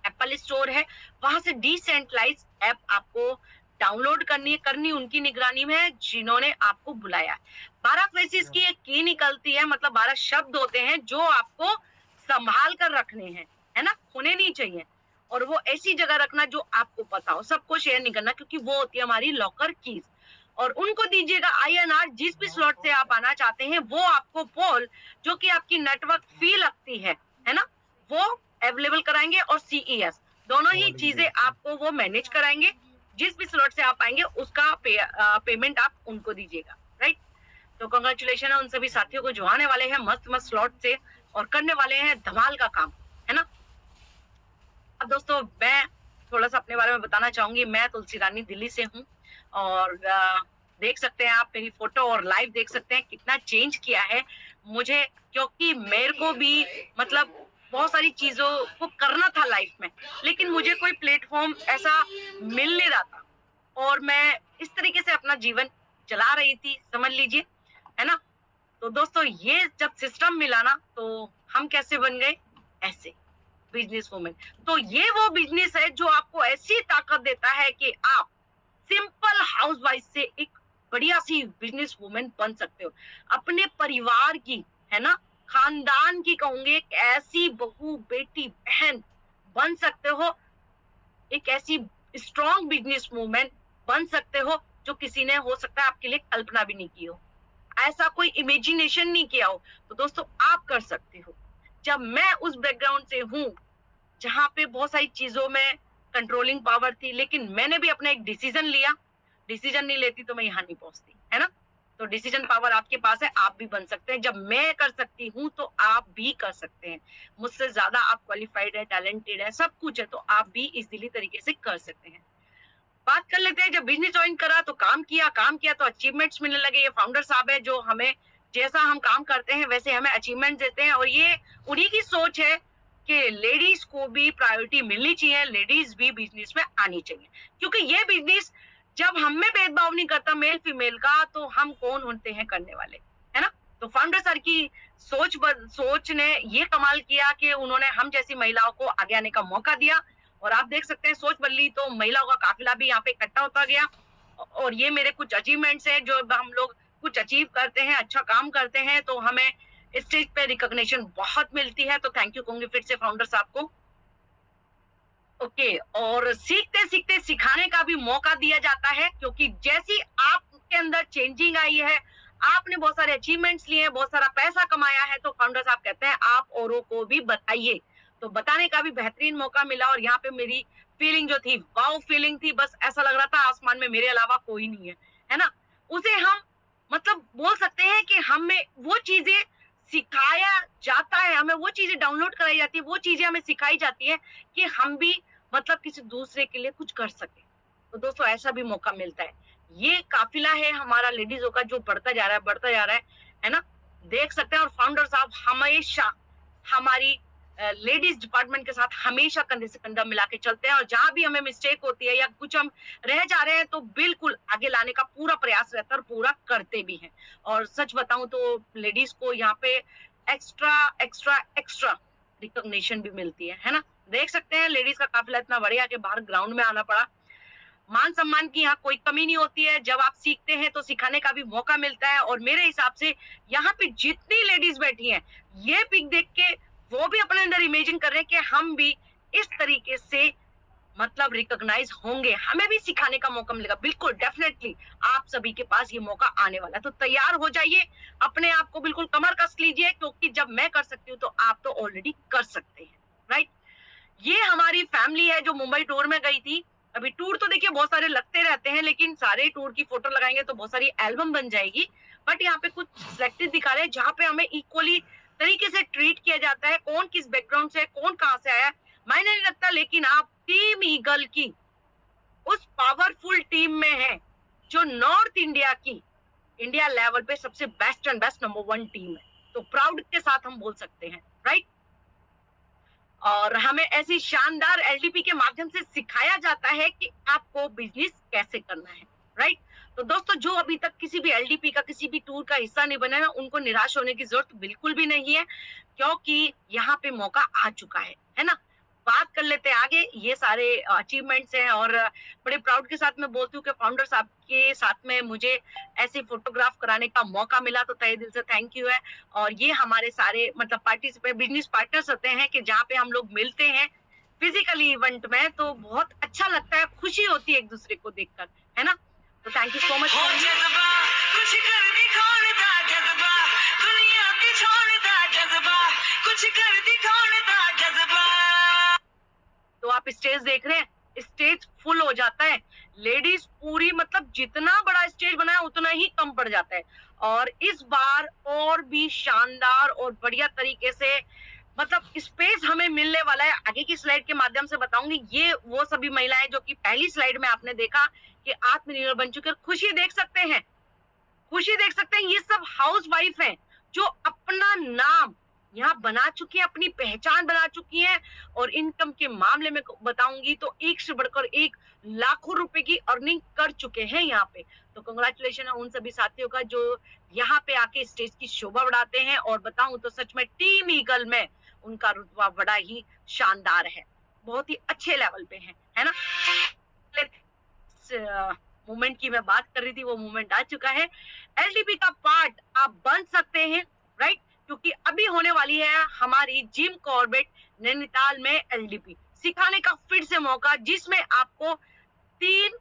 एप्पल स्टोर है, वहां से डिसेंट्रलाइज ऐप आपको डाउनलोड करनी उनकी निगरानी में है जिन्होंने आपको बुलाया। 12 फेसेस की एक की निकलती है, मतलब 12 शब्द होते हैं जो आपको संभाल कर रखने हैं, है ना, खोने नहीं चाहिए। और वो ऐसी जगह रखना जो आपको पता हो, सबको शेयर नहीं करना, क्योंकि वो होती है हमारी लॉकर कीज। और उनको दीजिएगा INR, जिस भी स्लॉट से आप आना चाहते हैं वो आपको पोल जो कि आपकी नेटवर्क फी लगती है ना, वो अवेलेबल कराएंगे। और CES दोनों ही चीजें आपको वो मैनेज कराएंगे। जिस भी स्लॉट से आप आएंगे उसका पेमेंट आप उनको दीजिएगा, राइट। तो कांग्रेचुलेशन है उन सभी साथियों को जो आने वाले हैं मस्त मस्त स्लॉट से और करने वाले हैं धमाल का काम, है ना। अब दोस्तों मैं थोड़ा सा अपने बारे में बताना चाहूंगी। मैं तुलसी रानी दिल्ली से हूँ और देख सकते हैं आप मेरी फोटो और लाइव देख सकते हैं कितना चेंज किया है मुझे, क्योंकि मेरे को भी मतलब बहुत सारी चीजों को करना था लाइफ में, लेकिन मुझे कोई प्लेटफॉर्म ऐसा मिल नहीं रहा था और मैं इस तरीके से अपना जीवन चला रही थी, समझ लीजिए, है ना। तो दोस्तों ये जब सिस्टम मिला ना तो हम कैसे बन गए, ऐसे बिजनेस वुमेन। तो ये वो बिजनेस है जो आपको ऐसी ताकत देता है कि आप सिंपल हाउसवाइफ से एक बढ़िया सी बिजनेस वुमेन बन सकते हो, अपने परिवार की, है ना, खानदान की कहूंगे एक ऐसी बहू, बेटी, बहन बन सकते हो, एक ऐसी स्ट्रॉन्ग बिजनेस वुमेन बन सकते हो जो किसी ने हो सकता है आपके लिए कल्पना भी नहीं की हो। ऐसा कोई इमेजिनेशन नहीं किया हो, तो दोस्तों आप कर सकते हो। जब मैं उस बैकग्राउंड से हूँ जहाँ पे बहुत सारी चीजों में कंट्रोलिंग पावर थी, लेकिन मैंने भी अपना एक डिसीजन लिया। डिसीजन नहीं लेती तो मैं यहाँ नहीं पहुंचती, है ना। तो डिसीजन पावर आपके पास है, आप भी बन सकते हैं। जब मैं कर सकती हूँ तो आप भी कर सकते हैं। मुझसे ज्यादा आप क्वालिफाइड है, टैलेंटेड है, सब कुछ है, तो आप भी इजीली तरीके से कर सकते हैं। बात कर लेते हैं, जब बिजनेस ज्वाइन करा तो काम किया तो अचीवमेंट्स मिलने लगे। ये फाउंडर साहब है जो हमें जैसा हम काम करते हैं वैसे हमें अचीवमेंट देते हैं, और ये उन्हीं की सोच है कि लेडीज को भी प्रायोरिटी मिलनी चाहिए, लेडीज भी बिजनेस में आनी चाहिए, क्योंकि ये बिजनेस जब हम में भेदभाव नहीं करता मेल फीमेल का, तो हम कौन होते हैं करने वाले, है ना। तो फाउंडर सर की सोच ने ये कमाल किया कि उन्होंने हम जैसी महिलाओं को आगे आने का मौका दिया, और आप देख सकते हैं सोच बदली तो महिलाओं का काफिला भी यहाँ पे इकट्ठा होता गया। और ये मेरे कुछ अचीवमेंट्स हैं, जो हम लोग कुछ अचीव करते हैं, अच्छा काम करते हैं, तो हमें स्टेज पे रिकॉग्निशन बहुत मिलती है। तो थैंक यू कहूंगी फिर से फाउंडर साहब को। ओके, और सीखते सीखते सिखाने का भी मौका दिया जाता है, क्योंकि जैसी आपके अंदर चेंजिंग आई है, आपने बहुत सारे अचीवमेंट्स लिए हैं, बहुत सारा पैसा कमाया है, तो फाउंडर साहब कहते हैं आप औरों को भी बताइए। तो बताने का भी बेहतरीन मौका मिला, और यहाँ पे मेरी फीलिंग जो थी, वाओ फीलिंग थी, बस ऐसा लग रहा था आसमान में मेरे अलावा कोई नहीं है ना। उसे हम मतलब बोल सकते हैं कि हमें वो चीजें सिखाया जाता है, हमें वो चीजें डाउनलोड कराई जाती है, वो चीजें हमें सिखाई जाती है कि हम भी मतलब किसी दूसरे के लिए कुछ कर सके। तो दोस्तों ऐसा भी मौका मिलता है। ये काफिला है हमारा लेडीजों का जो बढ़ता जा रहा है, बढ़ता जा रहा है ना। देख सकते हैं, और फाउंडर साहब हमेशा हमारी लेडीज डिपार्टमेंट के साथ हमेशा कंधे से कंधा मिला के चलते हैं, और जहां भी हमें मिस्टेक होती है या कुछ हम रह जा रहे हैं तो बिल्कुल आगे लाने का पूरा प्रयास रहता है, और पूरा करते भी हैं। और सच बताऊं तो लेडीज को यहाँ पे एक्स्ट्रा एक्स्ट्रा एक्स्ट्रा रिकॉग्निशन भी मिलती है ना। देख सकते हैं लेडीज का काफिला इतना बढ़िया कि बाहर ग्राउंड में आना पड़ा। मान सम्मान की यहाँ कोई कमी नहीं होती है। जब आप सीखते हैं तो सिखाने का भी मौका मिलता है, और मेरे हिसाब से यहाँ पे जितनी लेडीज बैठी हैं, ये पिक देख के वो भी अपने अंदर इमेजिन कर रहे हैं कि हम भी इस तरीके से मतलब रिकॉग्नाइज होंगे, हमें भी सिखाने का मौका मिलेगा। बिल्कुल डेफिनेटली आप सभी के पास ये मौका आने वाला है, तो तैयार हो जाइए, अपने आप को बिल्कुल कमर कस लीजिए, क्योंकि जब मैं कर सकती हूँ तो आप तो ऑलरेडी कर सकते हैं, राइट। ये हमारी फैमिली है जो मुंबई टूर में गई थी। अभी टूर तो देखिए बहुत सारे लगते रहते हैं, लेकिन सारे टूर की फोटो लगाएंगे तो बहुत सारी एल्बम बन जाएगी। बट यहाँ पे कुछ सिलेक्टेड दिखा रहे हैं जहाँ पे हमें इक्वली तरीके से ट्रीट किया जाता है। कौन किस बैकग्राउंड से, कौन कहाँ से आया, मायने नहीं रखता, लेकिन आप टीम ईगल की उस पावरफुल टीम में है जो नॉर्थ इंडिया की इंडिया लेवल पे सबसे best and best number 1 team है। तो प्राउड के साथ हम बोल सकते हैं, राइट। और हमें ऐसी शानदार एलडीपी के माध्यम से सिखाया जाता है कि आपको बिजनेस कैसे करना है, राइट। तो दोस्तों जो अभी तक किसी भी एलडीपी का, किसी भी टूर का हिस्सा नहीं बना है, उनको निराश होने की जरूरत बिल्कुल भी नहीं है, क्योंकि यहाँ पे मौका आ चुका है ना। बात कर लेते हैं आगे। ये सारे अचीवमेंट्स हैं, और बड़े प्राउड के साथ मैं बोलती हूँ कि फाउंडर साहब के साथ में मुझे ऐसे फोटोग्राफ कराने का मौका मिला, तो तहे दिल से थैंक यू है। और ये हमारे सारे मतलब पार्टिसिपेट बिजनेस पार्टनर्स होते हैं कि जहाँ पे हम लोग मिलते हैं फिजिकली इवेंट में, तो बहुत अच्छा लगता है, खुशी होती है एक दूसरे को देखकर, है ना। तो थैंक यू सो मच। तो आप स्टेज देख रहे हैं, स्टेज फुल हो जाता है, लेडीज पूरी मतलब जितना बड़ा स्टेज बना है उतना ही कम पड़ जाता है। और इस बार और भी शानदार और बढ़िया तरीके से मतलब स्पेस हमें मिलने वाला है। आगे की स्लाइड के माध्यम से बताऊंगी। ये वो सभी महिलाएं जो कि पहली स्लाइड में आपने देखा कि आत्मनिर्भर बन चुके, खुशी देख सकते हैं, खुशी देख सकते हैं। ये सब हाउस वाइफ हैं जो अपना नाम यहाँ बना चुकी है, अपनी पहचान बना चुकी है। और इनकम के मामले में बताऊंगी तो एक से बढ़कर एक लाखों रुपए की अर्निंग कर चुके हैं यहाँ पे। तो कंग्रेचुलेशन है उन सभी साथियों का जो यहाँ पे आके स्टेज की शोभा बढ़ाते हैं। और बताऊं तो सच में टीम ईगल में उनका रुतबा बड़ा ही शानदार है, बहुत ही अच्छे लेवल पे है ना। मूवमेंट की मैं बात कर रही थी, वो मूवमेंट आ चुका है। एलडीपी का पार्ट आप बन सकते हैं, राइट, क्योंकि अभी होने वाली है हमारी जिम कॉर्बेट नैनीताल में एलडीपी सिखाने का फिर से मौका, जिसमें आपको 3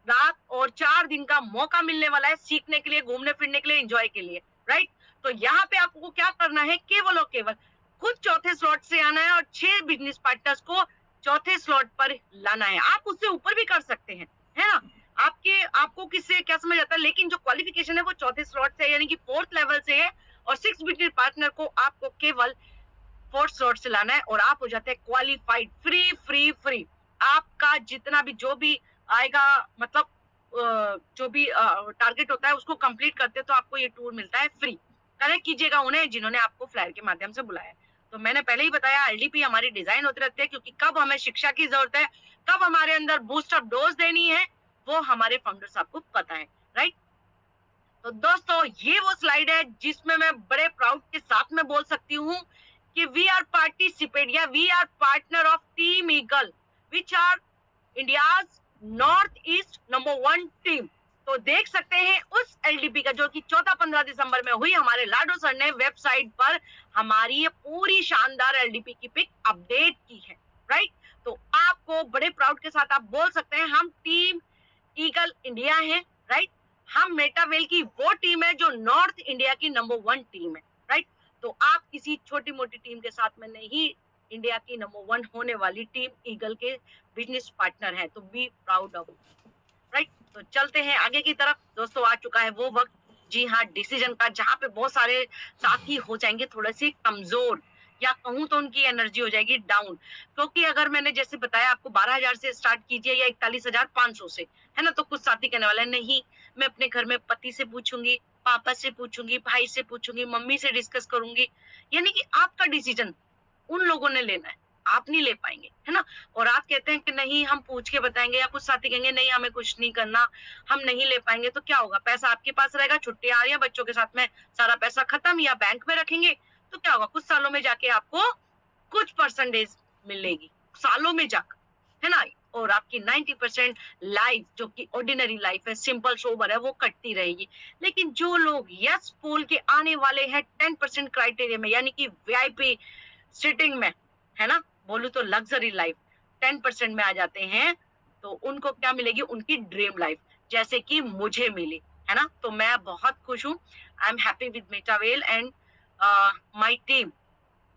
रात और 4 दिन का मौका मिलने वाला है सीखने के लिए, घूमने फिरने के लिए, एंजॉय के लिए, राइट। तो यहाँ पे आपको क्या करना है, केवल और केवल खुद चौथे स्लॉट से आना है और 6 बिजनेस पार्टनर्स को चौथे स्लॉट पर लाना है। आप उससे ऊपर भी कर सकते हैं, है ना। आपको किससे क्या समझ आता है, लेकिन जो क्वालिफिकेशन है वो चौथे स्लॉट से यानी कि 4th लेवल से है और 6 बिजनेस पार्टनर को आपको केवल 4th स्लॉट से लाना है और आप हो जाते हैं क्वालिफाइड। फ्री फ्री फ्री आपका जितना भी जो भी आएगा, मतलब जो भी टारगेट होता है उसको कंप्लीट करते हैं तो आपको ये टूर मिलता है फ्री। कनेक्ट कीजिएगा उन्हें जिन्होंने आपको फ्लायर के माध्यम से बुलाया है। तो मैंने पहले ही बताया एलडीपी हमारी डिजाइन होते रहते हैं, क्योंकि कब हमें शिक्षा की जरूरत है, कब हमारे अंदर बूस्ट अप डोज देनी है, वो हमारे फाउंडर्स आपको पता है, राइट। तो दोस्तों ये वो स्लाइड है जिसमें मैं बड़े प्राउड के साथ में बोल सकती हूँ कि वी आर पार्टिसिपेट या we are partner of team eagle which are India's north east number 1 टीम। तो देख सकते हैं उस एलडीपी का जो कि 14-15 दिसंबर में हुई, हमारे लाडो सर ने वेबसाइट पर हमारी ये पूरी शानदार एलडीपी की पिक अपडेट की है, राइट। तो आपको बड़े प्राउड के साथ आप बोल सकते हैं हम टीम ईगल इंडिया है, राइट। हम मेटावेल की वो टीम है जो नॉर्थ इंडिया की नंबर 1 टीम है, राइट। तो आप किसी छोटी मोटी टीम के साथ में नहीं, इंडिया की नंबर 1 होने वाली टीम ईगल के बिजनेस पार्टनर है। तो बी प्राउड ऑफ, राइट। तो चलते हैं आगे की तरफ। दोस्तों आ चुका है वो वक्त, जी हाँ, डिसीजन का, जहाँ पे बहुत सारे साथी हो जाएंगे थोड़े से कमजोर, या कहूँ तो उनकी एनर्जी हो जाएगी डाउन। क्योंकि अगर मैंने जैसे बताया आपको 12,000 से स्टार्ट कीजिए या 41,500 से, है ना, तो कुछ साथी कहने वाले नहीं, मैं अपने घर में पति से पूछूंगी, पापा से पूछूंगी, भाई से पूछूंगी, मम्मी से डिस्कस करूंगी। यानी कि आपका डिसीजन उन लोगों ने लेना है, आप नहीं ले पाएंगे, है ना। और आप कहते हैं कि नहीं हम पूछ के बताएंगे, या कुछ साथी कहेंगे नहीं हमें कुछ नहीं करना, हम नहीं ले पाएंगे। तो क्या होगा, पैसा आपके पास रहेगा, छुट्टी आ रही है बच्चों के साथ में, सारा पैसा खत्म, या बैंक में रखेंगे तो क्या होगा, कुछ सालों में जाके आपको कुछ परसेंटेज मिलेगी, सालों में जाकर, है ना। और आपकी 90% लाइफ जो कि ऑर्डिनरी लाइफ है, सिंपल सोबर है, वो कटती रहेगी। लेकिन जो लोग यस पोल के आने वाले हैं 10% क्राइटेरिया में, यानी कि वीआईपी सिटिंग में, है ना, बोलूं तो लग्जरी लाइफ 10% में आ जाते हैं, तो उनको क्या मिलेगी, उनकी ड्रीम लाइफ, जैसे कि मुझे मिली, है ना। तो मैं बहुत खुश हूँ, आई एम हैप्पी विद मेटावेल एंड माय टीम,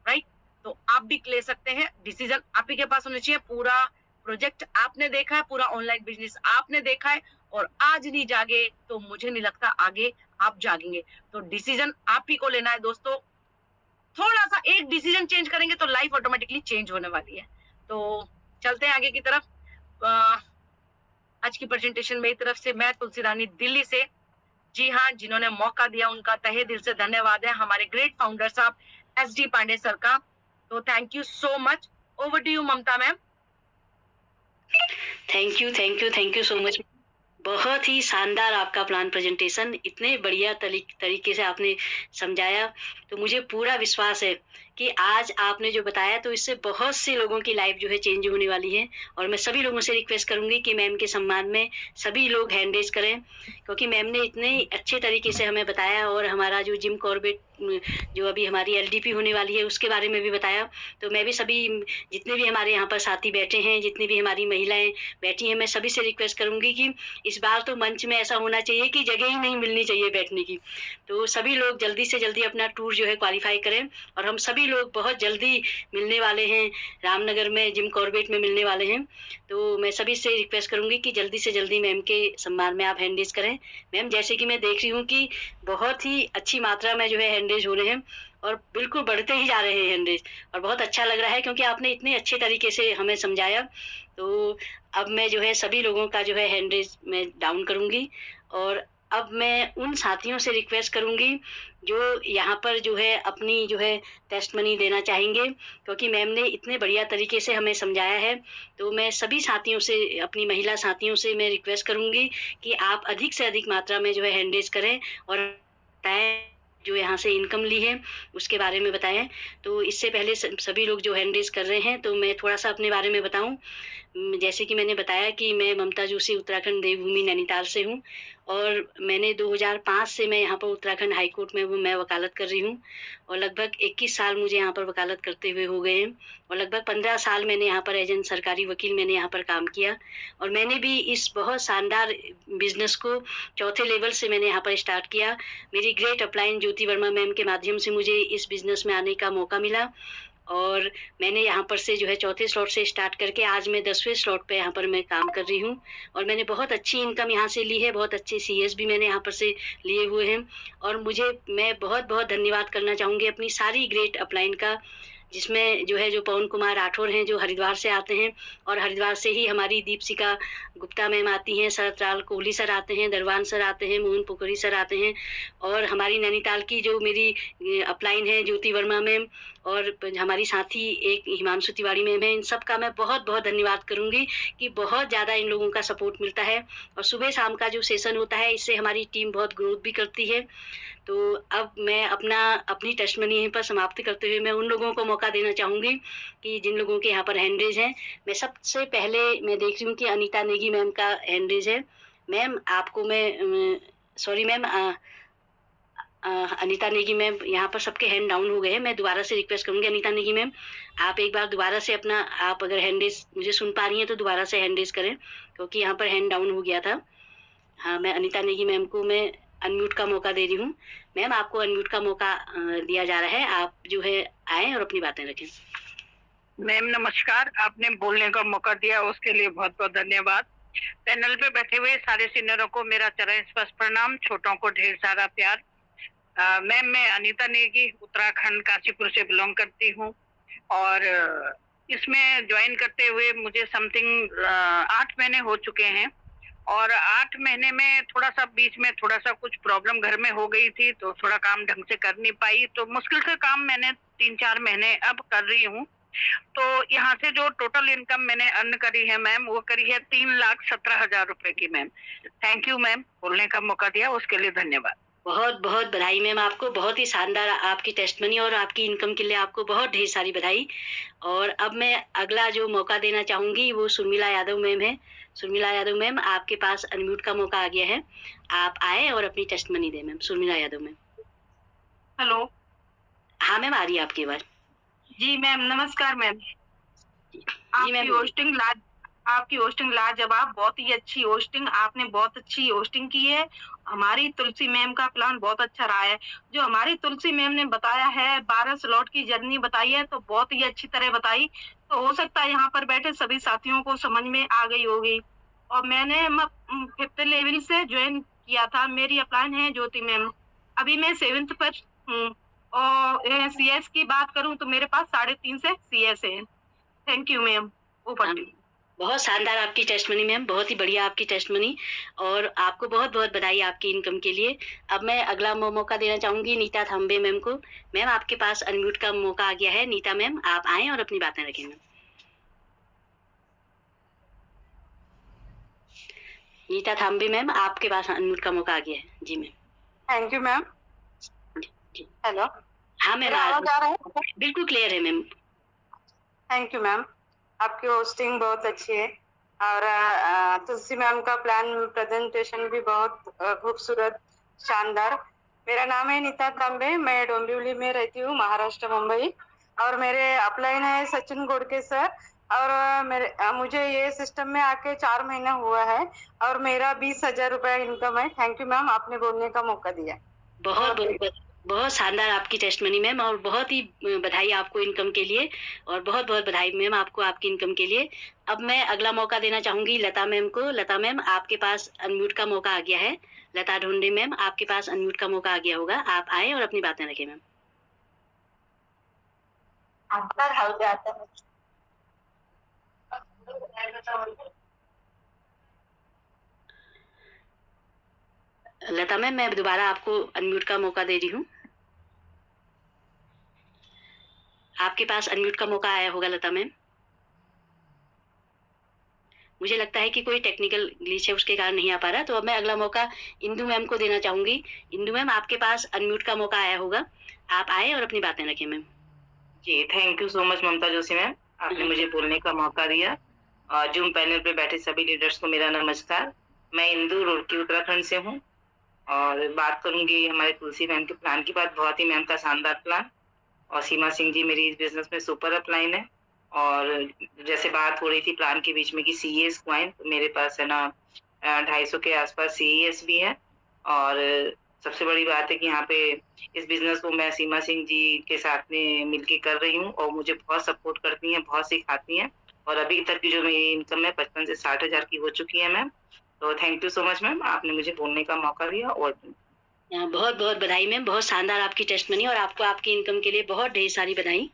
राइट। तो आप भी ले सकते हैं, डिसीजन आप ही के पास होना चाहिए। पूरा प्रोजेक्ट आपने देखा है, पूरा ऑनलाइन बिजनेस आपने देखा है, और आज नहीं जागे तो मुझे नहीं लगता आगे आप जागेंगे। तो डिसीजन आप ही को लेना है दोस्तों। थोड़ा सा एक डिसीजन चेंज करेंगे तो लाइफ ऑटोमेटिकली चेंज होने वाली है। तो चलते हैं आगे की तरफ। आज की प्रेजेंटेशन मेरी तरफ से, मैं तुलसी रानी दिल्ली से, जी हाँ, जिन्होंने मौका दिया उनका तहे दिल से धन्यवाद है, हमारे ग्रेट फाउंडर साहब SD पांडे सर का। तो thank you so much. Over to you Mamta ma'am. Thank you so much. बहुत ही शानदार आपका प्लान प्रेजेंटेशन, इतने बढ़िया तरीके से आपने समझाया। तो मुझे पूरा विश्वास है कि आज आपने जो बताया तो इससे बहुत से लोगों की लाइफ जो है चेंज होने वाली है। और मैं सभी लोगों से रिक्वेस्ट करूंगी कि मैम के सम्मान में सभी लोग हैंड रेज करें, क्योंकि मैम ने इतने अच्छे तरीके से हमें बताया और हमारा जो जिम कॉर्बेट जो अभी हमारी LDP होने वाली है उसके बारे में भी बताया। तो मैं भी सभी जितने भी हमारे यहाँ पर साथी बैठे हैं, जितनी भी हमारी महिलाएं बैठी हैं, मैं सभी से रिक्वेस्ट करूंगी कि इस बार तो मंच में ऐसा होना चाहिए कि जगह ही नहीं मिलनी चाहिए बैठने की। तो सभी लोग जल्दी से जल्दी अपना टूर जो है क्वालिफाई करें, और हम सभी लोग बहुत जल्दी मिलने वाले हैं, रामनगर में जिम कॉर्बेट में मिलने वाले हैं। तो मैं सभी से रिक्वेस्ट करूंगी कि जल्दी से जल्दी मैम के सम्मान में आप हैंडरेज करें। मैम जैसे कि मैं देख रही हूँ कि बहुत ही अच्छी मात्रा में जो है हैंडरेज हो रहे हैं, और बिल्कुल बढ़ते ही जा रहे हैं हैंडरेज, और बहुत अच्छा लग रहा है क्योंकि आपने इतने अच्छे तरीके से हमें समझाया। तो अब मैं जो है सभी लोगों का जो है हैंडरेज में डाउन करूंगी, और अब मैं उन साथियों से रिक्वेस्ट करूंगी जो यहाँ पर जो है अपनी जो है टेस्ट मनी देना चाहेंगे, क्योंकि मैम ने इतने बढ़िया तरीके से हमें समझाया है। तो मैं सभी साथियों से, अपनी महिला साथियों से मैं रिक्वेस्ट करूंगी कि आप अधिक से अधिक मात्रा में जो है हैंडरेज करें, और बताएं जो यहाँ से इनकम ली है उसके बारे में बताएं। तो इससे पहले सभी लोग जो हैंडरेज कर रहे हैं, तो मैं थोड़ा सा अपने बारे में बताऊं। जैसे कि मैंने बताया कि मैं ममता जोशी उत्तराखंड देवभूमि नैनीताल से हूँ और मैंने 2005 से मैं यहाँ पर उत्तराखंड हाई कोर्ट में मैं वकालत कर रही हूँ और लगभग 21 साल मुझे यहाँ पर वकालत करते हुए हो गए हैं और लगभग 15 साल मैंने यहाँ पर एज एन सरकारी वकील मैंने यहाँ पर काम किया और मैंने भी इस बहुत शानदार बिजनेस को चौथे लेवल से मैंने यहाँ पर स्टार्ट किया। मेरी ग्रेट अपलाइन ज्योति वर्मा मैम के माध्यम से मुझे इस बिजनेस में आने का मौका मिला और मैंने यहाँ पर से जो है चौथे स्लॉट से स्टार्ट करके आज मैं 10वें स्लॉट पे यहाँ पर मैं काम कर रही हूँ और मैंने बहुत अच्छी इनकम यहाँ से ली है, बहुत अच्छे सीएस भी मैंने यहाँ पर से लिए हुए हैं और मैं बहुत बहुत धन्यवाद करना चाहूँगी अपनी सारी ग्रेट अपलाइन का, जिसमें जो है जो पवन कुमार राठौर हैं जो हरिद्वार से आते हैं और हरिद्वार से ही हमारी दीपशिका गुप्ता मैम आती हैं, शरद कोहली सर आते हैं, दरवान सर आते हैं, मोहन पोखरी सर आते हैं और हमारी नैनीताल की जो मेरी अपलाइन है ज्योति वर्मा मैम और हमारी साथी एक हिमांशु तिवारी मैम है। इन सब का मैं बहुत बहुत धन्यवाद करूंगी कि बहुत ज़्यादा इन लोगों का सपोर्ट मिलता है और सुबह शाम का जो सेशन होता है इससे हमारी टीम बहुत ग्रोथ भी करती है। तो अब मैं अपनी टेस्टमनी यहीं पर समाप्त करते हुए मैं उन लोगों को मौका देना चाहूँगी कि जिन लोगों के यहाँ पर हैंड रेज हैं। मैं सबसे पहले मैं देख रही हूँ कि अनीता नेगी मैम का हैंड रेज है। मैम आपको मैं sorry ma'am Anita Negi ma'am यहाँ पर सबके हैंड डाउन हो गए हैं। मैं दोबारा से रिक्वेस्ट करूँगी अनीता नेगी मैम आप एक बार दोबारा से अपना आप अगर हैंड रेज मुझे सुन पा रही हैं तो दोबारा से हैंड रेज करें क्योंकि यहाँ पर हैंड डाउन हो गया था। हाँ मैं अनीता नेगी मैम को मैं अनम्यूट का मौका दे रही हूँ। मैम आपको अनम्यूट का मौका दिया जा रहा है, आप जो है आए और अपनी बातें रखें। मैम नमस्कार, आपने बोलने का मौका दिया उसके लिए बहुत बहुत धन्यवाद। पैनल पे बैठे हुए सारे सीनियरों को मेरा चरण स्पर्श प्रणाम, छोटों को ढेर सारा प्यार। मैम मैं अनीता नेगी उत्तराखंड काशीपुर से बिलोंग करती हूँ और इसमें ज्वाइन करते हुए मुझे समथिंग 8 महीने हो चुके हैं और 8 महीने में थोड़ा सा बीच में थोड़ा सा कुछ प्रॉब्लम घर में हो गई थी तो थोड़ा काम ढंग से कर नहीं पाई, तो मुश्किल से काम मैंने 3-4 महीने अब कर रही हूँ। तो यहाँ से जो टोटल इनकम मैंने अर्न करी है मैम वो करी है 3,17,000 रुपए की। मैम थैंक यू मैम, बोलने का मौका दिया उसके लिए धन्यवाद। बहुत बहुत बधाई मैम आपको, बहुत ही शानदार आपकी टेस्टमनी और आपकी इनकम के लिए आपको बहुत ढेर सारी बधाई। और अब मैं अगला जो मौका देना चाहूँगी वो सुर्मिला यादव मैम है। सुर्मिला यादव मैम आपके पास अनम्यूट का मौका आ गया है, आप आए और अपनी टेस्टमनी दें मैम। सुर्मिला यादव मैम। हेलो। हाँ मैम आ रही है आपकी आवाज। जी मैम नमस्कार मैम। आपकी होस्टिंग लाजवाब, बहुत ही अच्छी होस्टिंग, आपने बहुत अच्छी होस्टिंग की है। हमारी तुलसी मैम का प्लान बहुत अच्छा रहा है। जो हमारी तुलसी मैम ने बताया है 12 स्लॉट की जर्नी बताई है तो बहुत ही अच्छी तरह बताई, तो हो सकता है यहाँ पर बैठे सभी साथियों को समझ में आ गई होगी। और मैंने 5th लेवल से ज्वाइन किया था, मेरी अपलाइन है ज्योति मैम, अभी मैं 7th पर हूँ और सीएस की बात करूँ तो मेरे पास 3.5 से सीएस है। Thank you ma'am. बहुत शानदार आपकी टेस्टमनी मैम, बहुत ही बढ़िया आपकी टेस्टमनी और आपको बहुत बहुत बधाई आपकी इनकम के लिए। अब मैं अगला मौका देना चाहूंगी नीता थाम्बे मैम को। मैम आपके पास अनम्यूट का मौका आ गया है। नीता मैम आप आए और अपनी बातें रखें मैम। नीता थाम्बे मैम आपके पास अनम्यूट का मौका आ गया है। जी ma'am. Thank you ma'am. Hello. हाँ मैम बिल्कुल क्लियर है मैम। थैंक यू मैम, आपकी होस्टिंग बहुत अच्छी है और तुलसी मैम का प्लान प्रेजेंटेशन भी बहुत खूबसूरत शानदार। मेरा नाम है नीता तांबे, मैं डोंबिवली में रहती हूँ, महाराष्ट्र मुंबई, और मेरे अपलाइन है सचिन गोडके सर और मुझे ये सिस्टम में आके 4 महीना हुआ है और मेरा 20,000 रुपया इनकम है। थैंक यू मैम, आपने बोलने का मौका दिया। बहुत शानदार आपकी टेस्टमनी मैम और बहुत ही बधाई आपको इनकम के लिए और बहुत बहुत बधाई मैम आपको आपकी इनकम के लिए। अब मैं अगला मौका देना चाहूंगी लता मैम को। लता मैम आपके पास अनम्यूट का मौका आ गया है। लता ढोंडे मैम आपके पास अनम्यूट का मौका आ गया होगा, आप आए और अपनी बातें रखें मैम। लता मैम मैं दोबारा आपको अनम्यूट का मौका दे रही हूँ, आपके पास अनम्यूट का मौका आया होगा लता मैम। मुझे लगता है कि कोई टेक्निकल ग्लिच है उसके कारण नहीं आ पा रहा, तो अब मैं अगला मौका इंदु मैम को देना चाहूंगी। इंदु मैम आपके पास अनम्यूट का मौका आया होगा, आप आए और अपनी बातें रखें मैम। जी thank you so much Mamta Joshi ma'am, आपने मुझे बोलने का मौका दिया और जूम पैनल पे बैठे सभी लीडर्स को मेरा नमस्कार। मैं इंदू रुड़की उत्तराखंड से हूँ और बात करूंगी हमारे तुलसी मैम के प्लान की बात। बहुत ही मैम का शानदार प्लान, और सीमा सिंह जी मेरी इस बिजनेस में सुपर अपलाइन है। और जैसे बात हो रही थी प्लान के बीच में कि CES क्वाइन, तो मेरे पास है ना 250 के आसपास CES भी है। और सबसे बड़ी बात है कि यहाँ पे इस बिजनेस को मैं सीमा सिंह जी के साथ में मिलके कर रही हूँ और मुझे बहुत सपोर्ट करती हैं, बहुत सिखाती हैं। और अभी तक की जो मेरी इनकम है 55 से 60 हजार की हो चुकी है मैम। तो thank you so much ma'am, आपने मुझे बोलने का मौका दिया। और बहुत बहुत बधाई मैम, बहुत शानदार आपकी टेस्टमनी और आपको आपकी इनकम के लिए बहुत ढेर सारी बधाई।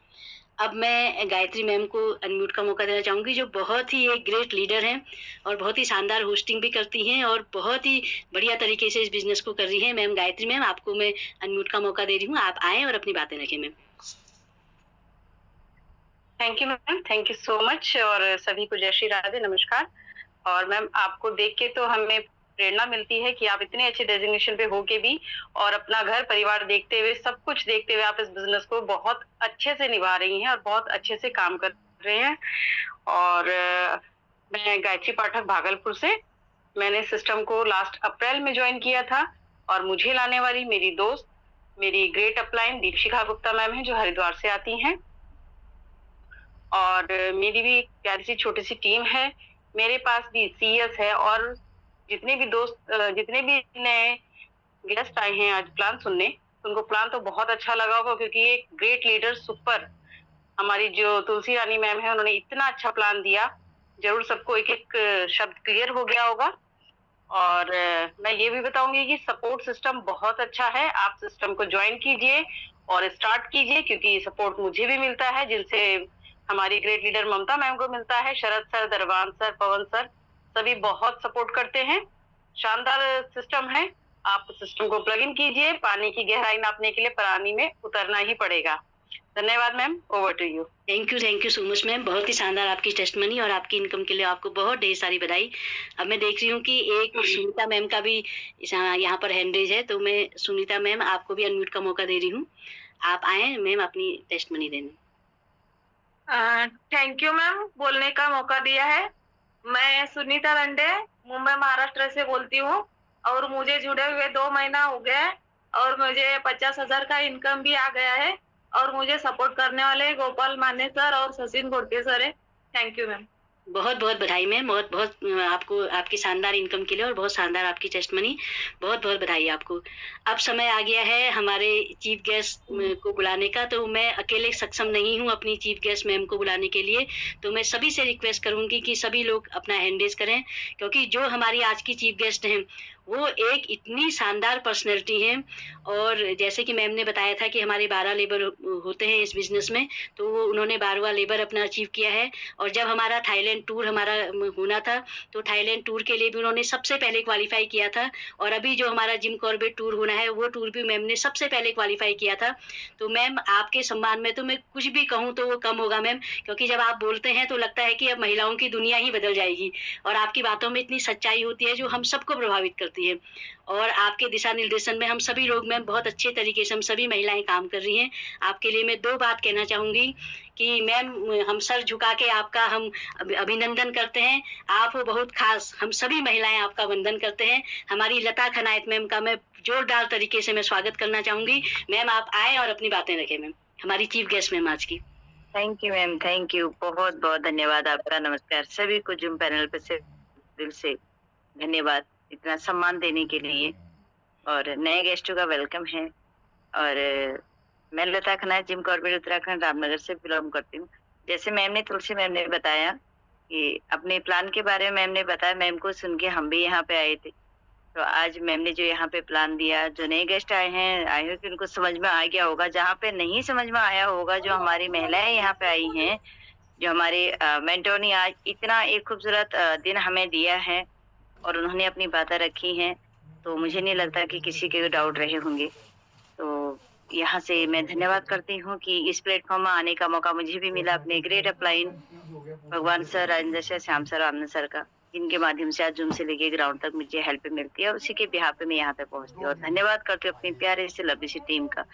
अब मैं गायत्री मैम को अनम्यूट का मौका देना चाहूँगी, जो बहुत ही एक ग्रेट लीडर हैं और बहुत ही शानदार होस्टिंग भी करती हैं और बहुत ही बढ़िया तरीके से इस बिजनेस को कर रही हैं। मैम गायत्री मैम, आपको मैं अनम्यूट का मौका दे रही हूँ, आप आएँ और अपनी बातें रखें ma'am. Thank you ma'am, thank you so much. और सभी को जय श्री राधे, नमस्कार। और मैम आपको देख के तो हमें प्रेरणा मिलती है कि आप इतने अच्छे डेजिग्नेशन पे होके भी और अपना घर परिवार देखते हुए, सब कुछ देखते हुए आप इस बिजनेस को बहुत अच्छे से निभा रही हैं और बहुत अच्छे से काम कर रहे हैं। और मैं गायत्री पाठक भागलपुर से, मैंने सिस्टम को लास्ट अप्रैल में ज्वाइन किया था और मुझे लाने वाली मेरी दोस्त, मेरी great upline Deepshikha Gupta ma'am है, जो हरिद्वार से आती हैं। और मेरी भी प्यारी सी छोटी सी टीम है, मेरे पास भी CES है। और जितने भी दोस्त, जितने भी नए गेस्ट आए हैं आज प्लान सुनने, उनको प्लान तो बहुत अच्छा लगा होगा, क्योंकि एक ग्रेट लीडर सुपर हमारी जो तुलसी रानी मैम है, उन्होंने इतना अच्छा प्लान दिया, जरूर सबको एक एक शब्द क्लियर हो गया होगा। और मैं ये भी बताऊंगी कि सपोर्ट सिस्टम बहुत अच्छा है, आप सिस्टम को ज्वाइन कीजिए और स्टार्ट कीजिए, क्योंकि सपोर्ट मुझे भी मिलता है, जिनसे हमारी ग्रेट लीडर ममता मैम को मिलता है। शरद सर, दरबान सर, पवन सर, सभी बहुत सपोर्ट करते हैं। शानदार सिस्टम है, आप सिस्टम को प्लग इन कीजिए। पानी की गहराई नापने के लिए पानी में उतरना ही पड़ेगा। धन्यवाद ma'am, over to you. Thank you so much ma'am, बहुत ही शानदार आपकी टेस्टमनी और आपकी इनकम के लिए आपको बहुत ढेर सारी बधाई। अब मैं देख रही हूँ कि एक सुनीता मैम का भी यहाँ पर हैंड रेज है, तो मैं सुनीता मैम आपको भी अनम्यूट का मौका दे रही हूँ, आप आए मैम अपनी टेस्टमनी देने। थैंक यू मैम, बोलने का मौका दिया है। मैं सुनीता रंडे मुंबई महाराष्ट्र से बोलती हूँ और मुझे जुड़े हुए 2 महीना हो गया है और मुझे 50,000 का इनकम भी आ गया है। और मुझे सपोर्ट करने वाले गोपाल माने सर और सचिन घोड़के सर है। Thank you ma'am. बहुत बहुत बधाई मैम, बहुत बहुत आपको आपकी शानदार इनकम के लिए और बहुत शानदार आपकी टेस्टमनी, बहुत बहुत बधाई आपको। अब समय आ गया है हमारे चीफ गेस्ट को बुलाने का, तो मैं अकेले सक्षम नहीं हूँ अपनी चीफ गेस्ट मैम को बुलाने के लिए, तो मैं सभी से रिक्वेस्ट करूंगी कि सभी लोग अपना हैंड रेज करें, क्योंकि जो हमारी आज की चीफ गेस्ट हैं वो एक इतनी शानदार पर्सनैलिटी है। और जैसे कि मैम ने बताया था कि हमारे 12 लेबर होते हैं इस बिजनेस में, तो वो उन्होंने 12वां लेबर अपना अचीव किया है। और जब हमारा थाईलैंड टूर हमारा होना था, तो थाईलैंड टूर के लिए भी उन्होंने सबसे पहले क्वालिफाई किया था। और अभी जो हमारा जिम कॉर्बेट टूर होना है, वो टूर भी मैम ने सबसे पहले क्वालिफाई किया था। तो मैम आपके सम्मान में तो मैं कुछ भी कहूँ तो वो कम होगा मैम, क्योंकि जब आप बोलते हैं तो लगता है कि अब महिलाओं की दुनिया ही बदल जाएगी। और आपकी बातों में इतनी सच्चाई होती है जो हम सबको प्रभावित करती है। और आपके दिशा निर्देशन में हम सभी लोग मैम बहुत अच्छे तरीके से हम सभी महिलाएं काम कर रही हैं। आपके लिए मैं 2 बात कहना चाहूंगी कि मैम हम सर झुका के आपका हम अभिनंदन करते हैं, आप हो बहुत खास, हम सभी महिलाएं आपका वंदन करते हैं। हमारी लता खनायत मैम का मैं जोरदार तरीके से मैं स्वागत करना चाहूंगी। मैम आप आए और अपनी बातें रखें मैम, हमारी चीफ गेस्ट मैम आज की। Thank you ma'am, thank you, बहुत बहुत धन्यवाद आपका। नमस्कार सभी को जूम पैनल पे से दिल से धन्यवाद इतना सम्मान देने के लिए, और नए गेस्टों का वेलकम है। और मैं लता खनायत जिम कॉर्बेट उत्तराखंड रामनगर से बिलोंग करती हूँ। जैसे मैम ने, तुलसी मैम ने बताया कि अपने प्लान के बारे में मैम ने बताया, मैम को सुन के हम भी यहाँ पे आए थे। तो आज मैम ने जो यहाँ पे प्लान दिया, जो नए गेस्ट आए हैं कि उनको समझ में आ गया होगा, जहाँ पे नहीं समझ में आया होगा, जो हमारी महिलाएं यहाँ पे आई हैं, जो हमारे मेंटोर ने आज इतना एक खूबसूरत दिन हमें दिया है और उन्होंने अपनी बातें रखी हैं, तो मुझे नहीं लगता कि किसी के डाउट रहे होंगे। तो यहाँ से मैं धन्यवाद करती हूँ कि इस प्लेटफॉर्म में आने का मौका मुझे भी मिला, अपने great upline Bhagwan sir, Rajendra sir, Shyam sir, Anand sir का, इनके माध्यम से आज जूम से लेके ग्राउंड तक मुझे हेल्प मिलती है, उसी के बिहाफ पे मैं यहाँ पे पहुँचती हूँ। और धन्यवाद करती हूँ अपनी प्यारे से लवली सी टीम का,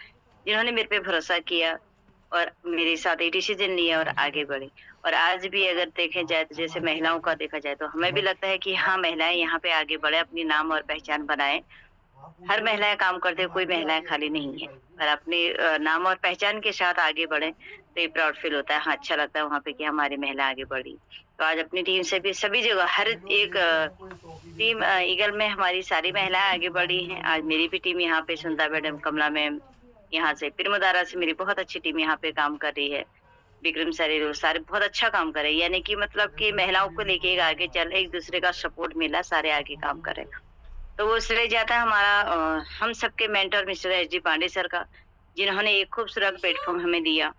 जिन्होंने मेरे पे भरोसा किया और मेरे साथ एक डिसीजन लिया और आगे बढ़ी। और आज भी अगर देखे जाए तो जैसे महिलाओं का देखा जाए तो हमें भी लगता है कि हाँ, महिलाएं यहाँ पे आगे बढ़े, अपनी नाम और पहचान बनाए। हर महिलाएं काम करते हैं, कोई महिलाएं खाली नहीं है, पर अपने नाम और पहचान के साथ आगे बढ़े तो ये प्राउड फील होता है। हाँ, अच्छा लगता है वहाँ पे कि हमारी महिला आगे बढ़ी। तो आज अपनी टीम से भी सभी जगह हर एक टीम ईगल में हमारी सारी महिलाएं आगे बढ़ी हैं। आज मेरी भी टीम यहाँ पे सुनीता मैडम, कमला मैम, यहाँ से पिरमदारा से मेरी बहुत अच्छी टीम यहाँ पे काम कर रही है। विक्रम सर सारे बहुत अच्छा काम कर रहे हैं, यानी कि मतलब कि महिलाओं को लेके एक आगे चल, एक दूसरे का सपोर्ट मिला, सारे आगे काम कर रहे हैं। तो वो श्रेय जाता है हमारा हम सबके mentor mister S D. Pandey sir का, जिन्होंने एक खूबसूरत प्लेटफॉर्म हमें दिया।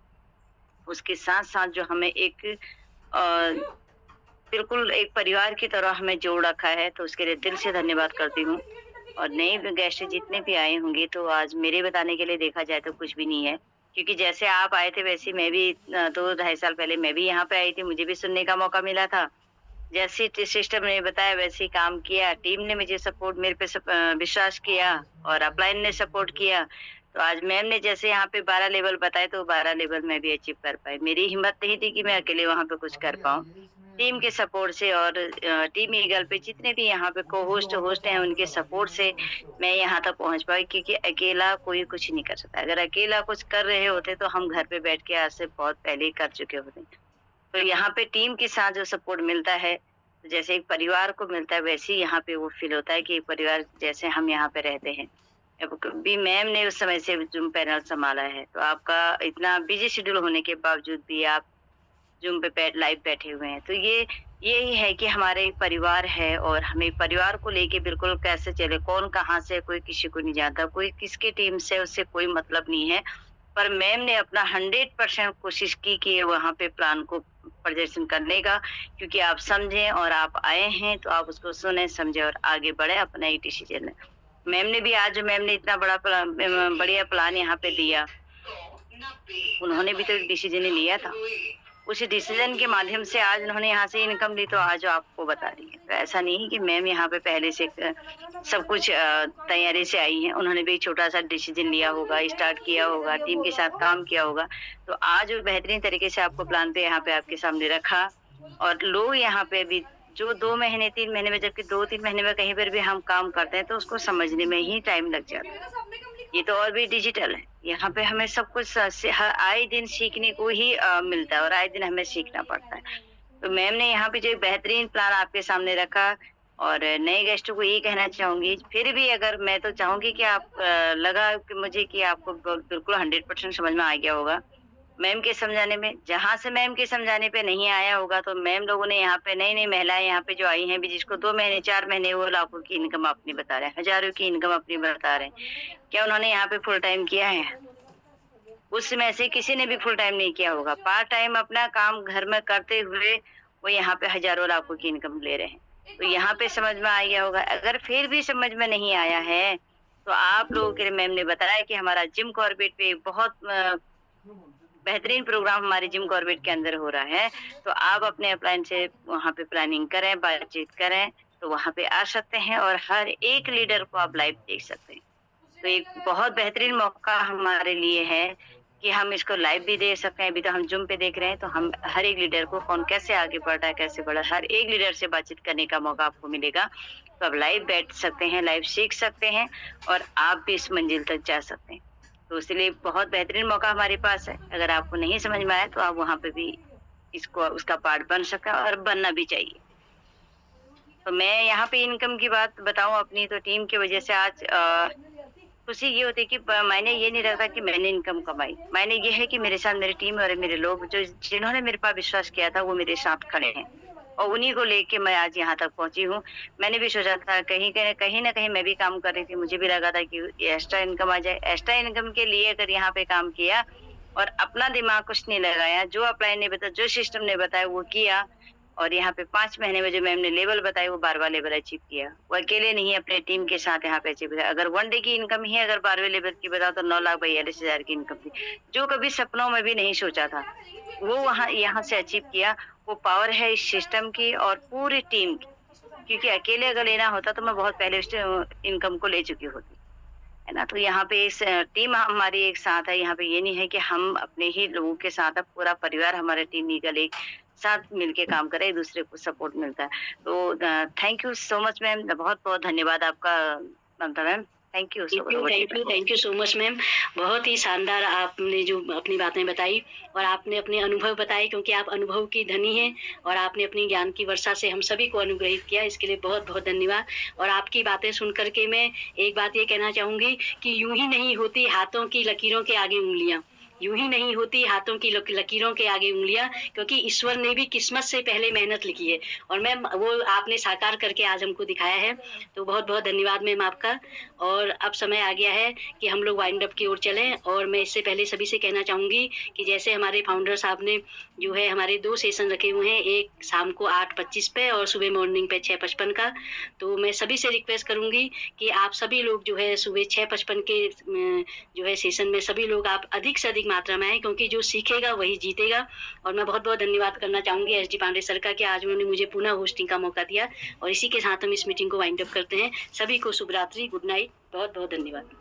उसके साथ साथ जो हमें एक बिल्कुल एक परिवार की तरह हमें जोड़ रखा है, तो उसके लिए दिल से धन्यवाद करती हूँ। और नए गेस्ट जितने भी आए होंगे तो आज मेरे बताने के लिए देखा जाए तो कुछ भी नहीं है, क्योंकि जैसे आप आए थे वैसे मैं भी 2-2.5 साल पहले मैं भी यहाँ पे आई थी, मुझे भी सुनने का मौका मिला था। जैसे सिस्टम ने बताया वैसे ही काम किया, टीम ने मुझे सपोर्ट, मेरे पे विश्वास किया और अपलाइन ने सपोर्ट किया। तो आज मैम ने जैसे यहाँ पे 12 लेवल बताए तो 12 लेवल मैं भी अचीव कर पाई। मेरी हिम्मत नहीं थी कि मैं अकेले वहाँ पे कुछ कर पाऊँ। टीम के सपोर्ट से और टीम ईगल पे जितने भी यहाँ पे होस्ट हैं उनके सपोर्ट से मैं यहाँ तक पहुँच पाई, क्योंकि अकेला कोई कुछ नहीं कर सकता। अगर अकेला कुछ कर रहे होते तो हम घर पे बैठ के आज से बहुत पहले ही कर चुके होते। तो यहाँ पे टीम के साथ जो सपोर्ट मिलता है, जैसे एक परिवार को मिलता है, वैसे ही यहाँ पे वो फील होता है कि एक परिवार जैसे हम यहाँ पे रहते हैं। अब भी मैम ने उस समय से जूम पैनल संभाला है, तो आपका इतना बिजी शेड्यूल होने के बावजूद भी आप जूम पे लाइव बैठे हुए हैं, तो यही है कि हमारे एक परिवार है और हमें परिवार को लेके बिल्कुल कैसे चले, कौन कहाँ से, कोई किसी को नहीं जानता, कोई किसकी टीम से उससे कोई मतलब नहीं है। पर मैम ने अपना 100% कोशिश की कि वहाँ पे प्लान को प्रदर्शन करने का, क्योंकि आप समझें और आप आए हैं तो आप उसको सुने, समझे और आगे बढ़े, अपना ही डिसीजन है। मैम ने भी आज मैम ने इतना बढ़िया प्लान यहाँ पे दिया, उन्होंने भी तो डिसीजन ही लिया था। उस डिसीजन के माध्यम से आज उन्होंने यहाँ से इनकम ली, तो आज आपको बता रही है। तो ऐसा नहीं है कि मैम यहाँ पे पहले से सब कुछ तैयारी से आई है, उन्होंने भी छोटा सा डिसीजन लिया होगा, स्टार्ट किया होगा, टीम के साथ काम किया होगा। तो आज वो बेहतरीन तरीके से आपको प्लान पे यहाँ पे आपके सामने रखा। और लोग यहाँ पे भी जो 2 महीने 3 महीने में, जबकि 2-3 महीने में कहीं पर भी हम काम करते हैं तो उसको समझने में ही टाइम लग जाता है। ये तो और भी डिजिटल है, यहाँ पे हमें सब कुछ आए दिन सीखने को ही मिलता है और आए दिन हमें सीखना पड़ता है। तो मैम ने यहाँ पे जो बेहतरीन प्लान आपके सामने रखा, और नए गेस्टों को ये कहना चाहूंगी, फिर भी अगर मैं तो चाहूंगी कि आप लगा कि मुझे कि आपको बिल्कुल 100% समझ में आ गया होगा मैम के समझाने में। जहाँ से मैम के समझाने पे नहीं आया होगा तो मैम लोगों ने यहाँ पे नई महिलाएं यहाँ पे जो आई हैं भी, जिसको 2 महीने 4 महीने वो लाखों की इनकम अपनी बता रहे हैं, हजारों की इनकम अपनी बता रहे हैं, क्या उन्होंने यहाँ पे फुल टाइम किया है? उस समय से किसी ने भी फुल टाइम नहीं किया होगा। पार्ट टाइम अपना काम घर में करते हुए वो यहाँ पे हजारों लाखों की इनकम ले रहे हैं। तो यहाँ पे समझ में आ गया होगा। अगर फिर भी समझ में नहीं आया है तो आप लोगों के लिए मैम ने बताया कि हमारा जिम कॉर्बेट पे बहुत बेहतरीन प्रोग्राम हमारे जिम कॉर्बेट के अंदर हो रहा है। तो आप अपने अपलाइन से वहाँ पे प्लानिंग करें, बातचीत करें, तो वहाँ पे आ सकते हैं और हर एक लीडर को आप लाइव देख सकते हैं। तो एक बहुत बेहतरीन मौका हमारे लिए है कि हम इसको लाइव भी देख सकते हैं। अभी तो हम जूम पे देख रहे हैं, तो हम हर एक लीडर को कौन कैसे आगे बढ़ रहा है, कैसे बढ़ा, हर एक लीडर से बातचीत करने का मौका आपको मिलेगा। तो आप लाइव बैठ सकते हैं, लाइव सीख सकते हैं और आप भी इस मंजिल तक जा सकते हैं। तो इसलिए बहुत बेहतरीन मौका हमारे पास है। अगर आपको नहीं समझ में आया तो आप वहाँ पे भी इसको उसका पार्ट बन सकते हैं और बनना भी चाहिए। तो मैं यहाँ पे इनकम की बात बताऊँ अपनी, तो टीम की वजह से आज खुशी ये होती है कि मैंने ये नहीं रखा कि मैंने इनकम कमाई, मैंने ये है कि मेरे साथ मेरी टीम और मेरे लोग जो जिन्होंने मेरे पास विश्वास किया था वो मेरे साथ खड़े हैं और उन्हीं को लेके मैं आज यहाँ तक पहुंची हूँ। मैंने भी सोचा था कहीं ना कहीं मैं भी काम कर रही थी, मुझे भी लगा था कि एक्स्ट्रा इनकम आ जाए। एक्स्ट्रा इनकम के लिए अगर यहाँ पे काम किया और अपना दिमाग कुछ नहीं लगाया, जो अपलाइन ने बताया, जो सिस्टम ने बताया वो किया, और यहाँ पे 5 महीने में जो मैम ने लेवल बताया वो 12वां लेवल अचीव किया। वो अकेले नहीं, अपने टीम के साथ यहाँ पे अचीव किया। अगर 1 डे की इनकम ही अगर 12वें लेवल की बताओ तो 9,42,000 की इनकम थी, जो कभी सपनों में भी नहीं सोचा था, वो वहाँ यहाँ से अचीव किया। वो पावर है इस सिस्टम की और पूरी टीम की, क्योंकि अकेले अगर लेना होता तो मैं बहुत पहले इनकम को ले चुकी होती। है ना। तो यहाँ पे इस टीम हमारी एक साथ है, यहाँ पे ये नहीं है कि हम अपने ही लोगों के साथ है, पूरा परिवार हमारे टीम ईगल एक साथ मिलके काम करे, एक दूसरे को सपोर्ट मिलता है। तो thank you so much ma'am, बहुत बहुत धन्यवाद आपका Mamta ma'am, thank you so much ma'am. बहुत ही शानदार आपने जो अपनी बातें बताई और आपने अपने अनुभव बताए, क्योंकि आप अनुभव की धनी हैं और आपने अपनी ज्ञान की वर्षा से हम सभी को अनुग्रहित किया, इसके लिए बहुत बहुत धन्यवाद। और आपकी बातें सुन करके मैं एक बात ये कहना चाहूँगी कि यूं ही नहीं होती हाथों की लकीरों के आगे उंगलियाँ, यूं ही नहीं होती हाथों की लकीरों के आगे उंगलियां, क्योंकि ईश्वर ने भी किस्मत से पहले मेहनत लिखी है और मैम वो आपने साकार करके आज हमको दिखाया है। तो बहुत बहुत धन्यवाद मैम आपका। और अब समय आ गया है कि हम लोग वाइंड अप की ओर चलें, और मैं इससे पहले सभी से कहना चाहूँगी कि जैसे हमारे फाउंडर साहब ने जो है हमारे 2 सेशन रखे हुए हैं, एक शाम को 8:25 पे और सुबह मॉर्निंग पे 6:55 का। तो मैं सभी से रिक्वेस्ट करूँगी कि आप सभी लोग जो है सुबह 6:55 के जो है सेशन में सभी लोग आप अधिक से अधिक मात्रा में आए, क्योंकि जो सीखेगा वही जीतेगा। और मैं बहुत बहुत धन्यवाद करना चाहूँगी एस डी पांडे सर का कि आज उन्होंने मुझे पुनः होस्टिंग का मौका दिया। और इसी के साथ हम इस मीटिंग को वाइंड अप करते हैं। सभी को शुभ रात्रि, गुड नाइट, बहुत बहुत धन्यवाद।